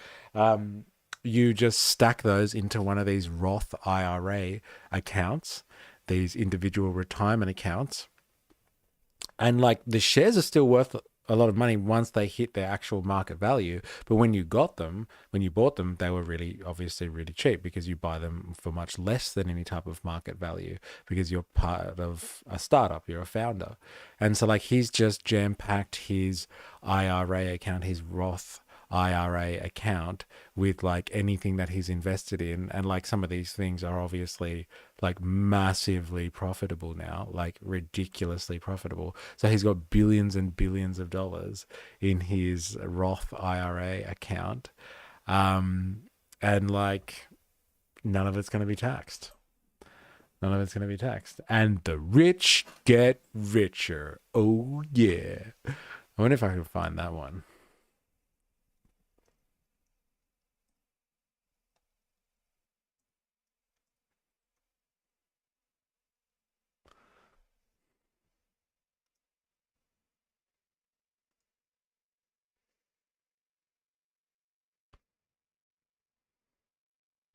You just stack those into one of these Roth IRA accounts, these individual retirement accounts. And like the shares are still worth a lot of money once they hit their actual market value. But when you bought them, they were obviously really cheap, because you buy them for much less than any type of market value, because you're part of a startup, you're a founder. And so like he's just jam-packed his IRA account, his Roth IRA account, with like anything that he's invested in. And like some of these things are obviously like massively profitable now, like ridiculously profitable. So he's got billions and billions of dollars in his Roth IRA account. And like none of it's going to be taxed. None of it's going to be taxed. And the rich get richer. Oh yeah. I wonder if I can find that one.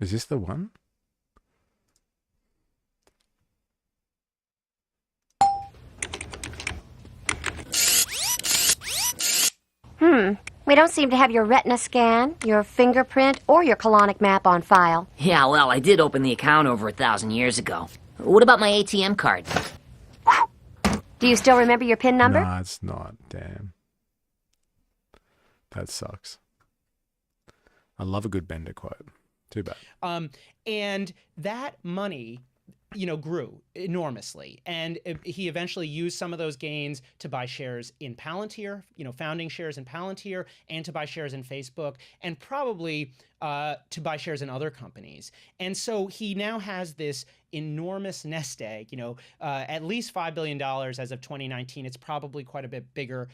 Is this the one?
We don't seem to have your retina scan, your fingerprint, or your colonic map on file.
Yeah, well, I did open the account over 1,000 years ago. What about my ATM card?
Do you still remember your PIN number?
Nah, it's not. Damn. That sucks. I love a good Bender quote. Too bad.
And that money, grew enormously. And he eventually used some of those gains to buy shares in Palantir, founding shares in Palantir, and to buy shares in Facebook, and probably to buy shares in other companies. And so he now has this enormous nest egg, at least $5 billion as of 2019. It's probably quite a bit bigger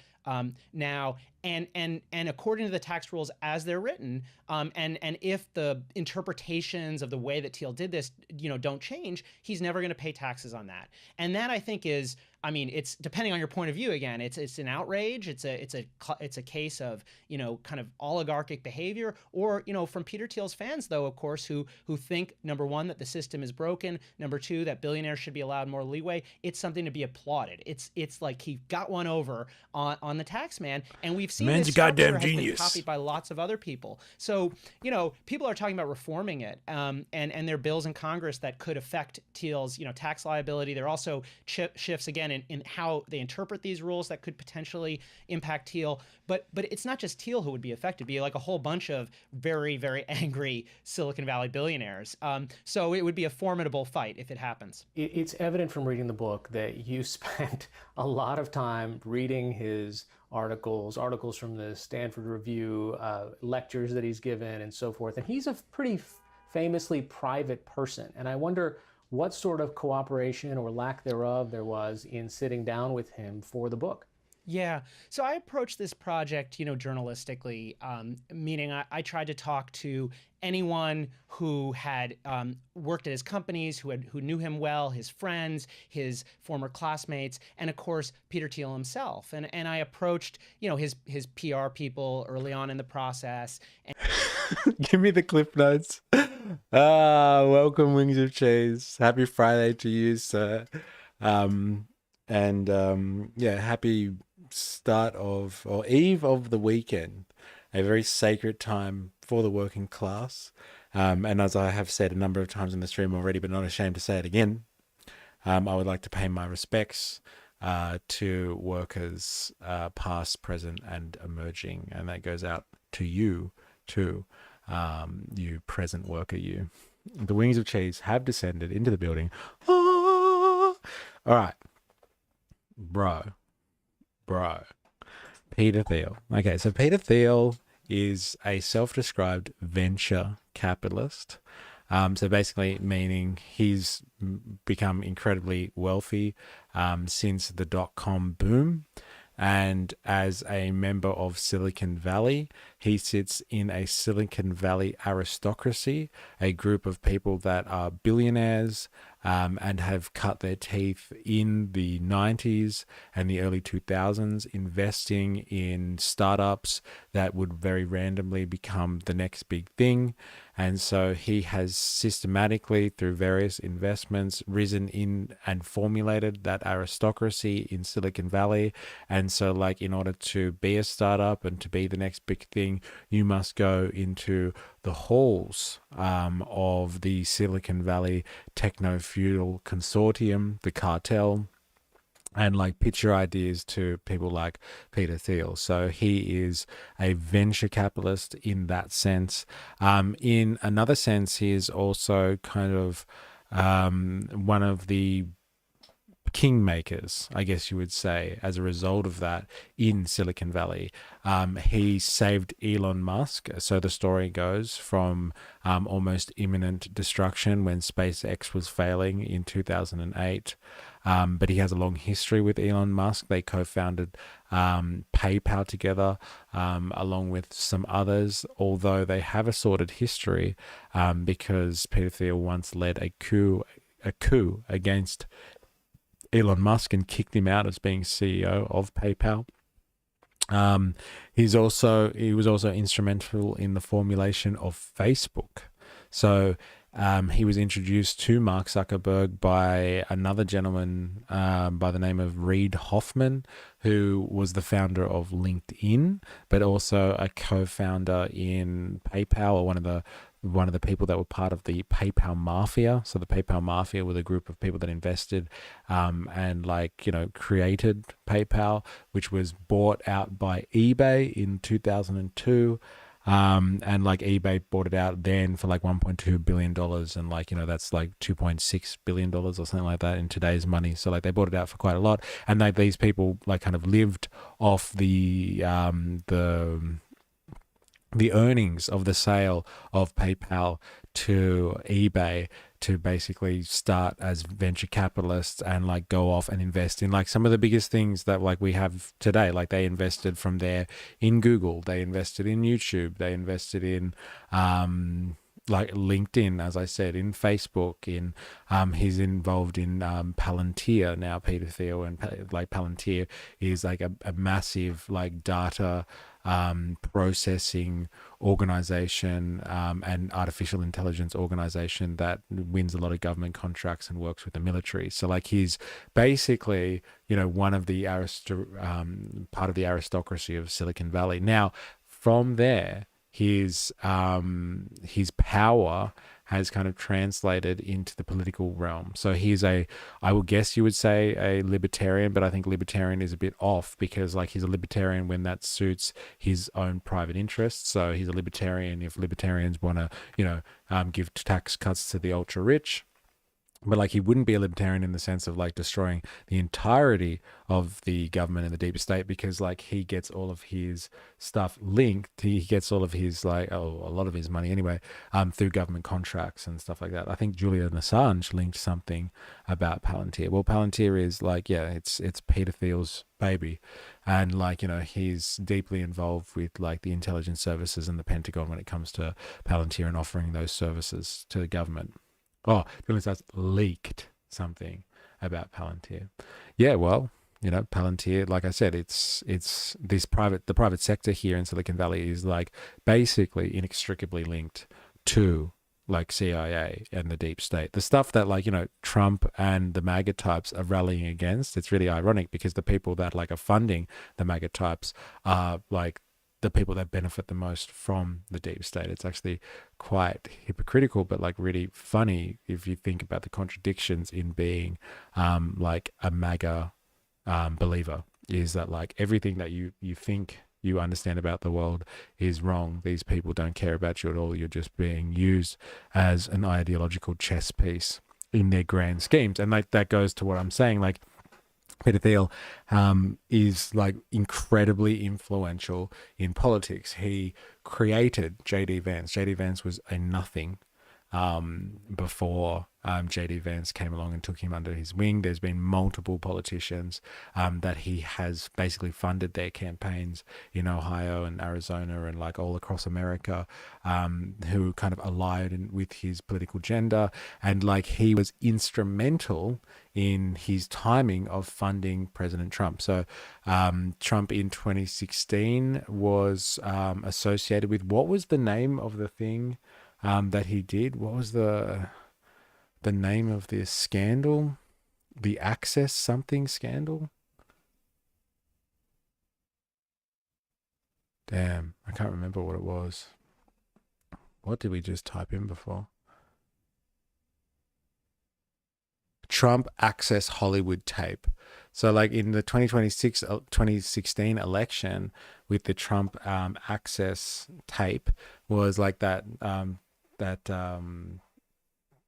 now. And according to the tax rules as they're written, and if the interpretations of the way that Thiel did this, don't change, he's never going to pay taxes on that. And that, I think, is, it's depending on your point of view. Again, it's an outrage. It's a case of kind of oligarchic behavior, or from Peter Thiel's fans, though, of course, who think, number one, that the system is broken, number two, that billionaires should be allowed more leeway. It's something to be applauded. It's like he got one over on the tax man, and we've seen
Man's
this
a goddamn
structure has been
genius.
copied by lots of other people. So people are talking about reforming it, and there are bills in Congress that could affect Thiel's tax liability. There are also shifts again in how they interpret these rules that could potentially impact Thiel. But it's not just Thiel who would be affected. It'd be like a whole bunch of very, very angry Silicon Valley billionaires. So it would be a formidable fight if it happens.
It's evident from reading the book that you spent a lot of time reading his articles from the Stanford Review, lectures that he's given, and so forth. And he's a pretty famously private person. And I wonder what sort of cooperation or lack thereof there was in sitting down with him for the book.
Yeah. So I approached this project, journalistically, meaning I tried to talk to anyone who had worked at his companies, who knew him well, his friends, his former classmates, and of course Peter Thiel himself. And I approached, his PR people early on in the process.
Give me the clip notes. Welcome, Wings of Cheese. Happy Friday to you, sir. Yeah, happy start of or eve of the weekend. A very sacred time for the working class. And as I have said a number of times in the stream already, but not ashamed to say it again, I would like to pay my respects to workers past, present, and emerging. And that goes out to you too, you present worker, you. The Wings of Cheese have descended into the building. Ah! All right. Bro. Peter Thiel. Okay, so Peter Thiel is a self-described venture capitalist. So basically meaning he's become incredibly wealthy since the dot-com boom. And as a member of Silicon Valley, he sits in a Silicon Valley aristocracy, a group of people that are billionaires and have cut their teeth in the 90s and the early 2000s, investing in startups that would very randomly become the next big thing. And so he has systematically, through various investments, risen in and formulated that aristocracy in Silicon Valley. And so, like, in order to be a startup and to be the next big thing, you must go into the halls of the Silicon Valley Techno Feudal Consortium, the cartel, and like pitch your ideas to people like Peter Thiel. So he is a venture capitalist in that sense. In another sense, he is also kind of one of the kingmakers, I guess you would say, as a result of that in Silicon Valley. He saved Elon Musk, so the story goes, from almost imminent destruction when SpaceX was failing in 2008. But he has a long history with Elon Musk. They co-founded PayPal together, along with some others, although they have a sordid history because Peter Thiel once led a coup against Elon Musk and kicked him out as being CEO of PayPal. He was also instrumental in the formulation of Facebook. So he was introduced to Mark Zuckerberg by another gentleman by the name of Reid Hoffman, who was the founder of LinkedIn, but also a co-founder in PayPal, or one of the people that were part of the PayPal Mafia. So the PayPal Mafia was a group of people that invested and created PayPal, which was bought out by eBay in 2002. And eBay bought it out then for $1.2 billion. And that's $2.6 billion or something like that in today's money. So they bought it out for quite a lot. And these people kind of lived off the earnings of the sale of PayPal to eBay to basically start as venture capitalists and go off and invest in some of the biggest things that we have today. They invested from there in Google, they invested in YouTube, they invested in LinkedIn, as I said, in Facebook, in he's involved in Palantir now, Peter Thiel, and Palantir is a massive data processing organization and artificial intelligence organization that wins a lot of government contracts and works with the military. So he's basically one of the part of the aristocracy of Silicon Valley. Now from there, his power has kind of translated into the political realm. So he's I would guess you would say a libertarian, but I think libertarian is a bit off because he's a libertarian when that suits his own private interests. So he's a libertarian if libertarians want to, give tax cuts to the ultra rich. but like he wouldn't be a libertarian in the sense of like destroying the entirety of the government and the deep state, because like he gets all of his stuff linked, he gets all of his like, oh, a lot of his money anyway, through government contracts and stuff like that. I think Julian Assange linked something about Palantir. Well, Palantir is like, yeah, it's Peter Thiel's baby, and like, you know, he's deeply involved with like the intelligence services and the Pentagon when it comes to Palantir and offering those services to the government. Oh, Julian Assange leaked something about Palantir. Yeah, well, you know, Palantir, like I said, it's the private sector here in Silicon Valley is like basically inextricably linked to like CIA and the deep state. The stuff that like, you know, Trump and the MAGA types are rallying against, it's really ironic because the people that like are funding the MAGA types are like the people that benefit the most from the deep state. It's actually quite hypocritical, but like really funny if you think about the contradictions in being like a MAGA believer, is that like everything that you think you understand about the world is wrong. These people don't care about you at all. You're just being used as an ideological chess piece in their grand schemes. And like that goes to what I'm saying, like Peter Thiel is like incredibly influential in politics. He created JD Vance. JD Vance was a nothing before JD Vance came along and took him under his wing. There's been multiple politicians that he has basically funded their campaigns in Ohio and Arizona and like all across America, who kind of allied with his political agenda. And like he was instrumental in his timing of funding President Trump. So Trump in 2016 was associated with, what was the name of the thing that he did? What was the name of this scandal? The Access something scandal? Damn, I can't remember what it was. What did we just type in before? Trump Access Hollywood tape. So like in the 2016 election with the Trump Access tape was like that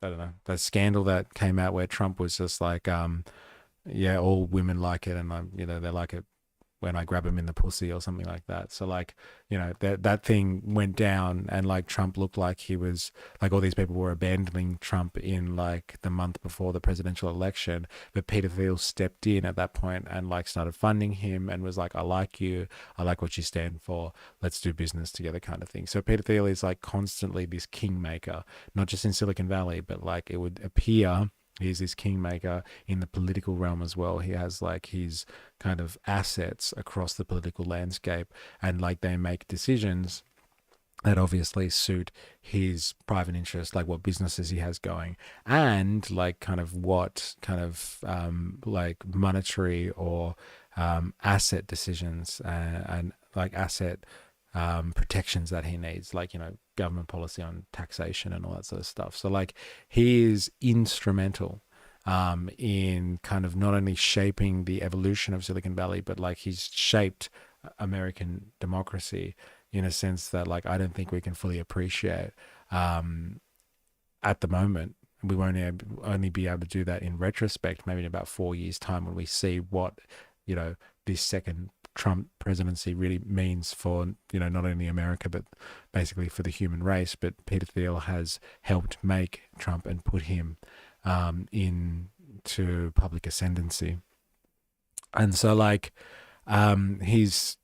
I don't know, that scandal that came out where Trump was just like, yeah, all women like it, and you know, they like it when I grab him in the pussy or something like that. So like, you know, that thing went down, and like Trump looked like he was like, all these people were abandoning Trump in like the month before the presidential election, but Peter Thiel stepped in at that point and like started funding him and was like, I like you, I like what you stand for, let's do business together, kind of thing. So Peter Thiel is like constantly this kingmaker, not just in Silicon Valley, but like it would appear he's this kingmaker in the political realm as well. He has like his kind of assets across the political landscape, and like they make decisions that obviously suit his private interest, like what businesses he has going, and like kind of what kind of like monetary or asset decisions and like asset protections that he needs, like, you know, government policy on taxation and all that sort of stuff. So like he is instrumental in kind of not only shaping the evolution of Silicon Valley, but like he's shaped American democracy in a sense that like I don't think we can fully appreciate at the moment. We won't only be able to do that in retrospect, maybe in about 4 years' time, when we see what, you know, this second Trump presidency really means for, you know, not only America, but basically for the human race. But Peter Thiel has helped make Trump and put him into public ascendancy. And so like he's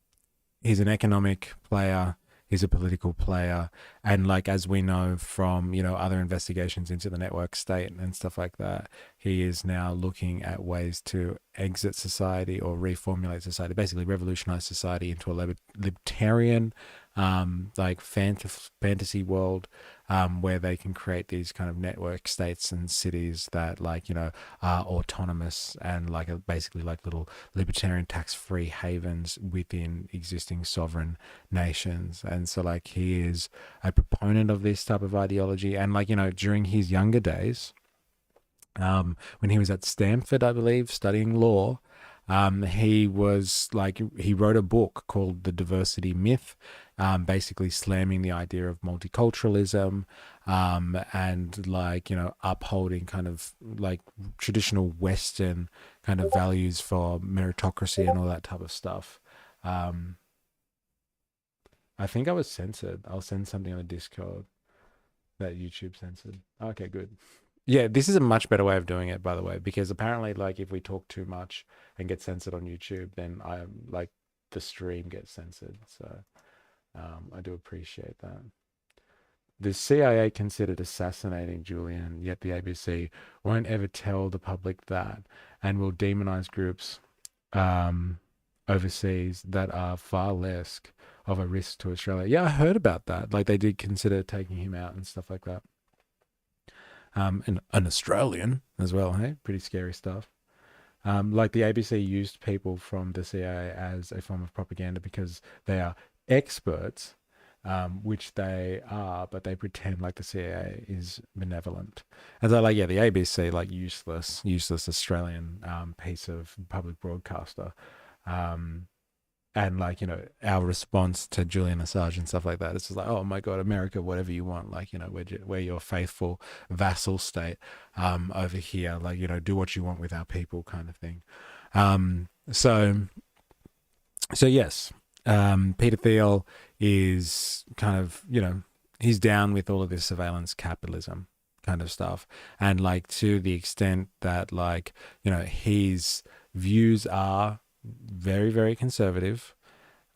an economic player, he's a political player, and like as we know from, you know, other investigations into the network state and stuff like that, he is now looking at ways to exit society or reformulate society, basically revolutionize society into a libertarian like fantasy world where they can create these kind of network states and cities that, like, you know, are autonomous and like are basically like little libertarian tax-free havens within existing sovereign nations. And so like he is a proponent of this type of ideology. And like, you know, during his younger days, when he was at Stanford, I believe, studying law, He was like, he wrote a book called The Diversity Myth, basically slamming the idea of multiculturalism, and like, you know, upholding kind of like traditional Western kind of values for meritocracy and all that type of stuff. I think I was censored. I'll send something on the Discord that YouTube censored. Okay, good. Yeah, this is a much better way of doing it, by the way, because apparently, like, if we talk too much and get censored on YouTube, then like the stream gets censored. So I do appreciate that. The CIA considered assassinating Julian, yet the ABC won't ever tell the public that, and will demonize groups overseas that are far less of a risk to Australia. Yeah, I heard about that. Like, they did consider taking him out and stuff like that. And an Australian as well, hey? Pretty scary stuff. Like, the ABC used people from the CIA as a form of propaganda because they are experts, which they are, but they pretend like the CIA is benevolent. And so, like, yeah, the ABC, like, useless Australian piece of public broadcaster. And like, you know, our response to Julian Assange and stuff like that, it's just like, oh my God, America, whatever you want. Like, you know, we're your faithful vassal state over here. Like, you know, do what you want with our people kind of thing. So yes, Peter Thiel is kind of, you know, he's down with all of this surveillance capitalism kind of stuff. And like, to the extent that, like, you know, his views are very, very conservative.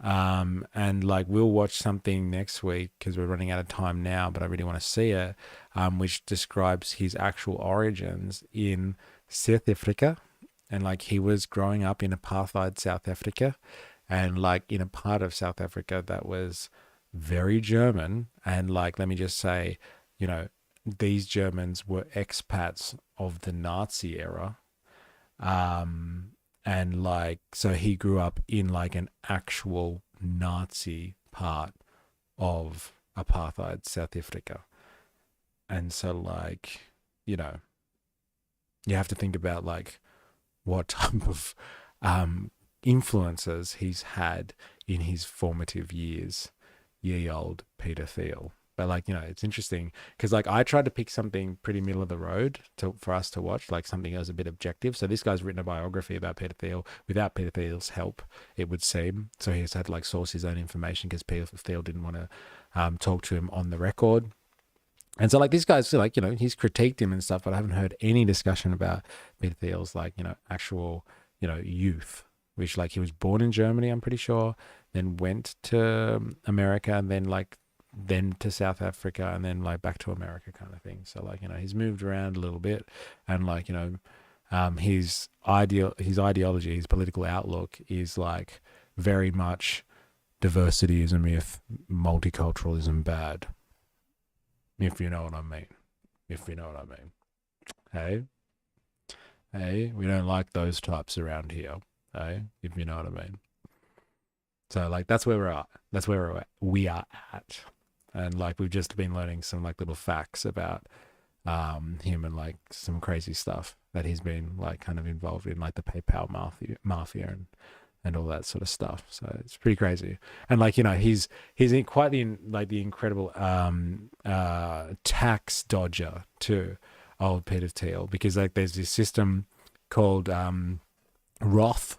And like, we'll watch something next week because we're running out of time now, but I really want to see it, which describes his actual origins in South Africa. And like, he was growing up in apartheid South Africa, and like in a part of South Africa that was very German. And like, let me just say, you know, these Germans were expats of the Nazi era. And like, so he grew up in like an actual Nazi part of apartheid South Africa. And so, like, you know, you have to think about like what type of influences he's had in his formative years, ye old Peter Thiel. But like, you know, it's interesting because like, I tried to pick something pretty middle of the road for us to watch, like something that was a bit objective. So this guy's written a biography about Peter Thiel without Peter Thiel's help, it would seem. So he's had to like source his own information because Peter Thiel didn't want to talk to him on the record. And so like, this guy's like, you know, he's critiqued him and stuff, but I haven't heard any discussion about Peter Thiel's like, you know, actual, you know, youth, which like, he was born in Germany, I'm pretty sure, then went to America, and then to South Africa, and then like back to America kind of thing. So like, you know, he's moved around a little bit, and like, you know, his ideology, his political outlook is like very much diversity is a myth, multiculturalism bad. If you know what I mean. If you know what I mean. Hey, we don't like those types around here. Hey, if you know what I mean. So like, that's where we're at. That's where we are at. And like, we've just been learning some like little facts about him, and like some crazy stuff that he's been like kind of involved in, like the PayPal mafia and all that sort of stuff. So it's pretty crazy. And like, you know, he's in quite the incredible tax dodger too, old Peter Thiel, because like, there's this system called Roth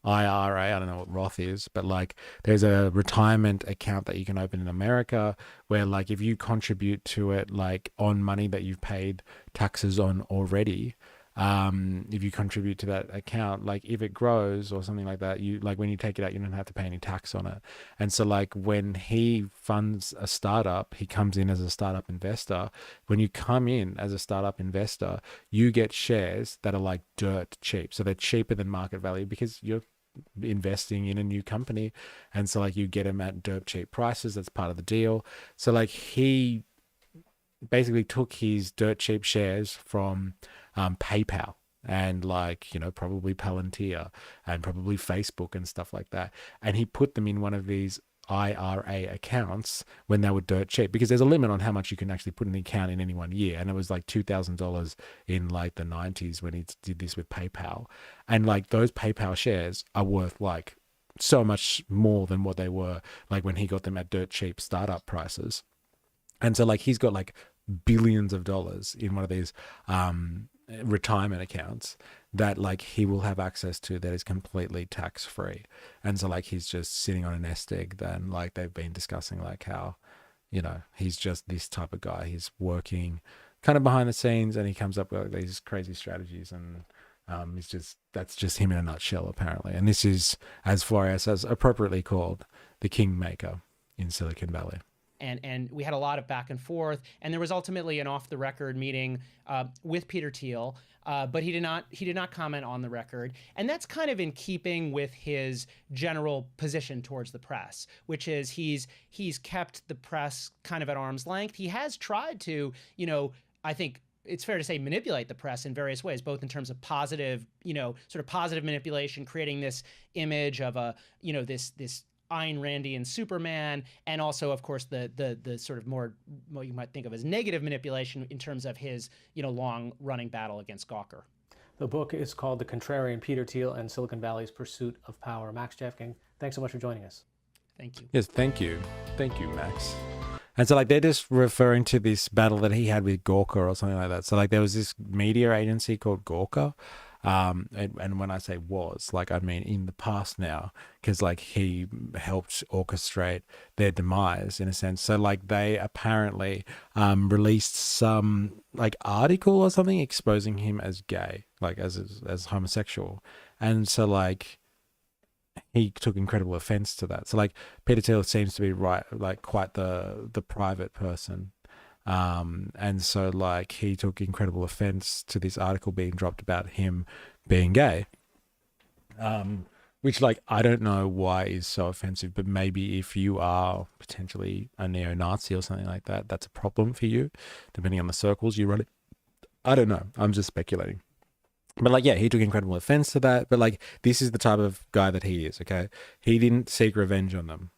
IRA. I don't know what Roth is, but like, there's a retirement account that you can open in America where like, if you contribute to it like on money that you've paid taxes on already, if you contribute to that account, like if it grows or something like that, you like, when you take it out, you don't have to pay any tax on it. And so like, when he funds a startup, he comes in as a startup investor. When you come in as a startup investor, you get shares that are like dirt cheap. So they're cheaper than market value because you're investing in a new company. And so like, you get them at dirt cheap prices. That's part of the deal. So like, he basically took his dirt cheap shares from PayPal and like, you know, probably Palantir and probably Facebook and stuff like that, and he put them in one of these IRA accounts when they were dirt cheap, because there's a limit on how much you can actually put in the account in any one year. And it was like $2,000 in like the 90s when he did this with PayPal. And like those PayPal shares are worth like so much more than what they were like when he got them at dirt cheap startup prices. And so like he's got like billions of dollars in one of these retirement accounts that like he will have access to that is completely tax free. And so like he's just sitting on a nest egg. Then like they've been discussing like how, you know, he's just this type of guy. He's working kind of behind the scenes and he comes up with these crazy strategies, and that's just him in a nutshell apparently. And this is, as Flores has appropriately called, the kingmaker in Silicon Valley.
And we had a lot of back and forth, and there was ultimately an off-the-record meeting with Peter Thiel, but he did not comment on the record, and that's kind of in keeping with his general position towards the press, which is he's kept the press kind of at arm's length. He has tried to, you know, I think it's fair to say, manipulate the press in various ways, both in terms of positive, you know, sort of positive manipulation, creating this image of a, you know, this Ayn Randian Superman, and also, of course, the sort of more what you might think of as negative manipulation in terms of his, you know, long-running battle against Gawker.
The book is called The Contrarian: Peter Thiel and Silicon Valley's Pursuit of Power. Max Jeffking, thanks so much for joining us.
Thank you.
Yes, thank you. Thank you, Max. And so like they're just referring to this battle that he had with Gawker or something like that. So like there was this media agency called Gawker. And when I say was, like I mean in the past now, because like he helped orchestrate their demise in a sense. So like they apparently released some like article or something exposing him as gay, like as homosexual. And so like he took incredible offense to that. So like Peter Thiel seems to be like quite the private person. And so like he took incredible offense to this article being dropped about him being gay, which like I don't know why is so offensive, but maybe if you are potentially a neo-Nazi or something like that, that's a problem for you, depending on the circles you run it. I don't know, I'm just speculating. But like, yeah, he took incredible offense to that. But like, this is the type of guy that he is, okay? He didn't seek revenge on them.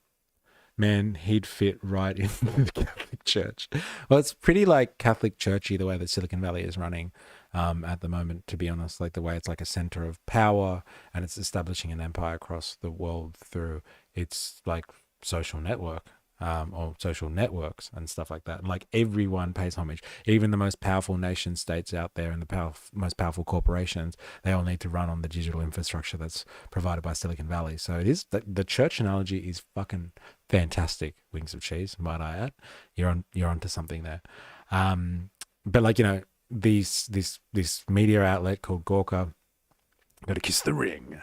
Man, he'd fit right in the Catholic Church. Well, it's pretty like Catholic churchy the way that Silicon Valley is running at the moment, to be honest. Like the way it's like a center of power and it's establishing an empire across the world through its like social network or social networks and stuff like that. And like everyone pays homage. Even the most powerful nation states out there and the most powerful corporations, they all need to run on the digital infrastructure that's provided by Silicon Valley. So it is the church analogy is fucking fantastic. Wings of cheese, might I add. You're onto something there. But like, you know, this media outlet called Gawker, Gotta Kiss the Ring,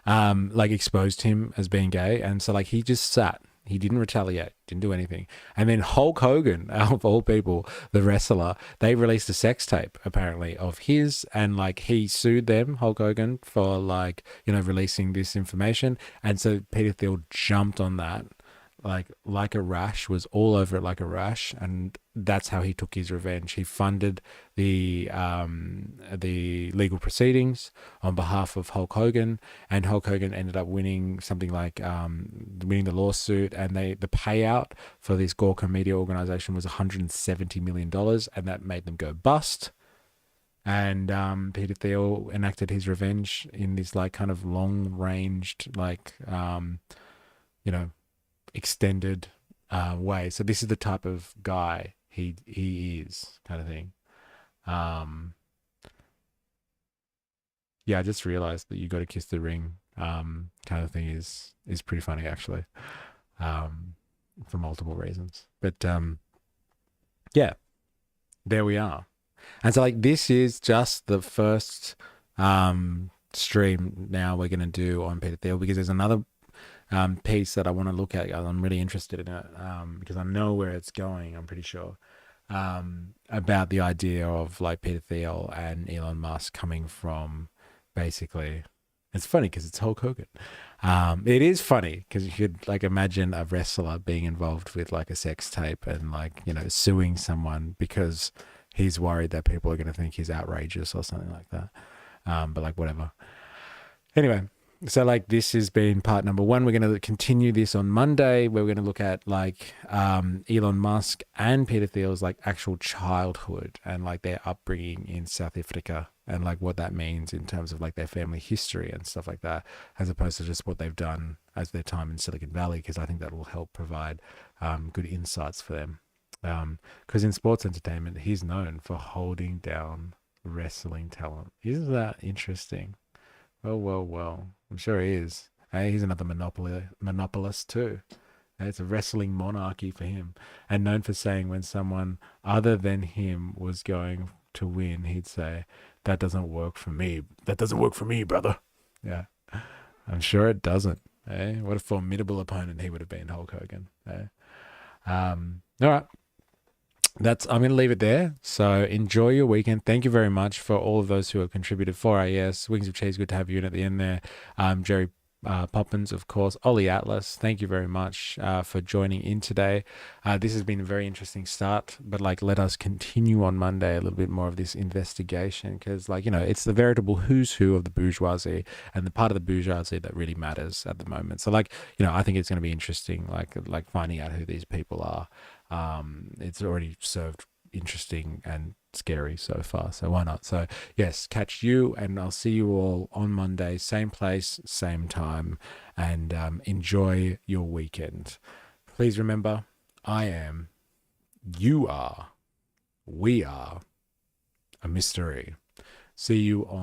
like exposed him as being gay, and so like he just sat. He didn't retaliate, didn't do anything. And then Hulk Hogan, of all people, the wrestler, they released a sex tape, apparently, of his. And, like, he sued them, Hulk Hogan, for, like, you know, releasing this information. And so Peter Thiel jumped on that, like a rash, was all over it like a rash. And that's how he took his revenge. He funded the legal proceedings on behalf of Hulk Hogan, and Hulk Hogan ended up winning something like winning the lawsuit, and the payout for this Gawker media organization was $170 million, and that made them go bust. And Peter Thiel enacted his revenge in this like kind of long-ranged, like you know, extended way. So this is the type of guy he is, kind of thing. Yeah, I just realized that You Gotta Kiss the Ring kind of thing is pretty funny, actually, for multiple reasons. But yeah, there we are. And so like this is just the first stream now we're going to do on Peter Thiel, because there's another piece that I want to look at. I'm really interested in it because I know where it's going, I'm pretty sure, about the idea of like Peter Thiel and Elon Musk coming from basically, it's funny because it's Hulk Hogan. It is funny because you could like imagine a wrestler being involved with like a sex tape and like, you know, suing someone because he's worried that people are going to think he's outrageous or something like that. But like whatever. Anyway, So like this has been part number 1. We're going to continue this on Monday, where we're going to look at like Elon Musk and Peter Thiel's like actual childhood and like their upbringing in South Africa and like what that means in terms of like their family history and stuff like that, as opposed to just what they've done as their time in Silicon Valley, because I think that will help provide good insights for them. Because in sports entertainment, he's known for holding down wrestling talent. Isn't that interesting? Well. I'm sure he is. Hey, he's another monopolist too. It's a wrestling monarchy for him. And known for saying when someone other than him was going to win, he'd say, that doesn't work for me. That doesn't work for me, brother. Yeah. I'm sure it doesn't. Eh? What a formidable opponent he would have been, Hulk Hogan. Eh? All right. I'm going to leave it there. So enjoy your weekend. Thank you very much for all of those who have contributed. 4AS, Wings of Cheese, good to have you in at the end there. Jerry Poppins, of course. Ollie Atlas, thank you very much for joining in today. This has been a very interesting start, but like let us continue on Monday a little bit more of this investigation, because like, you know, it's the veritable who's who of the bourgeoisie and the part of the bourgeoisie that really matters at the moment. So like, you know, I think it's going to be interesting, like finding out who these people are. It's already served interesting and scary so far, so why not? So yes, catch you, and I'll see you all on Monday, same place, same time, and enjoy your weekend. Please remember, I am, you are, we are a MysterE. See you on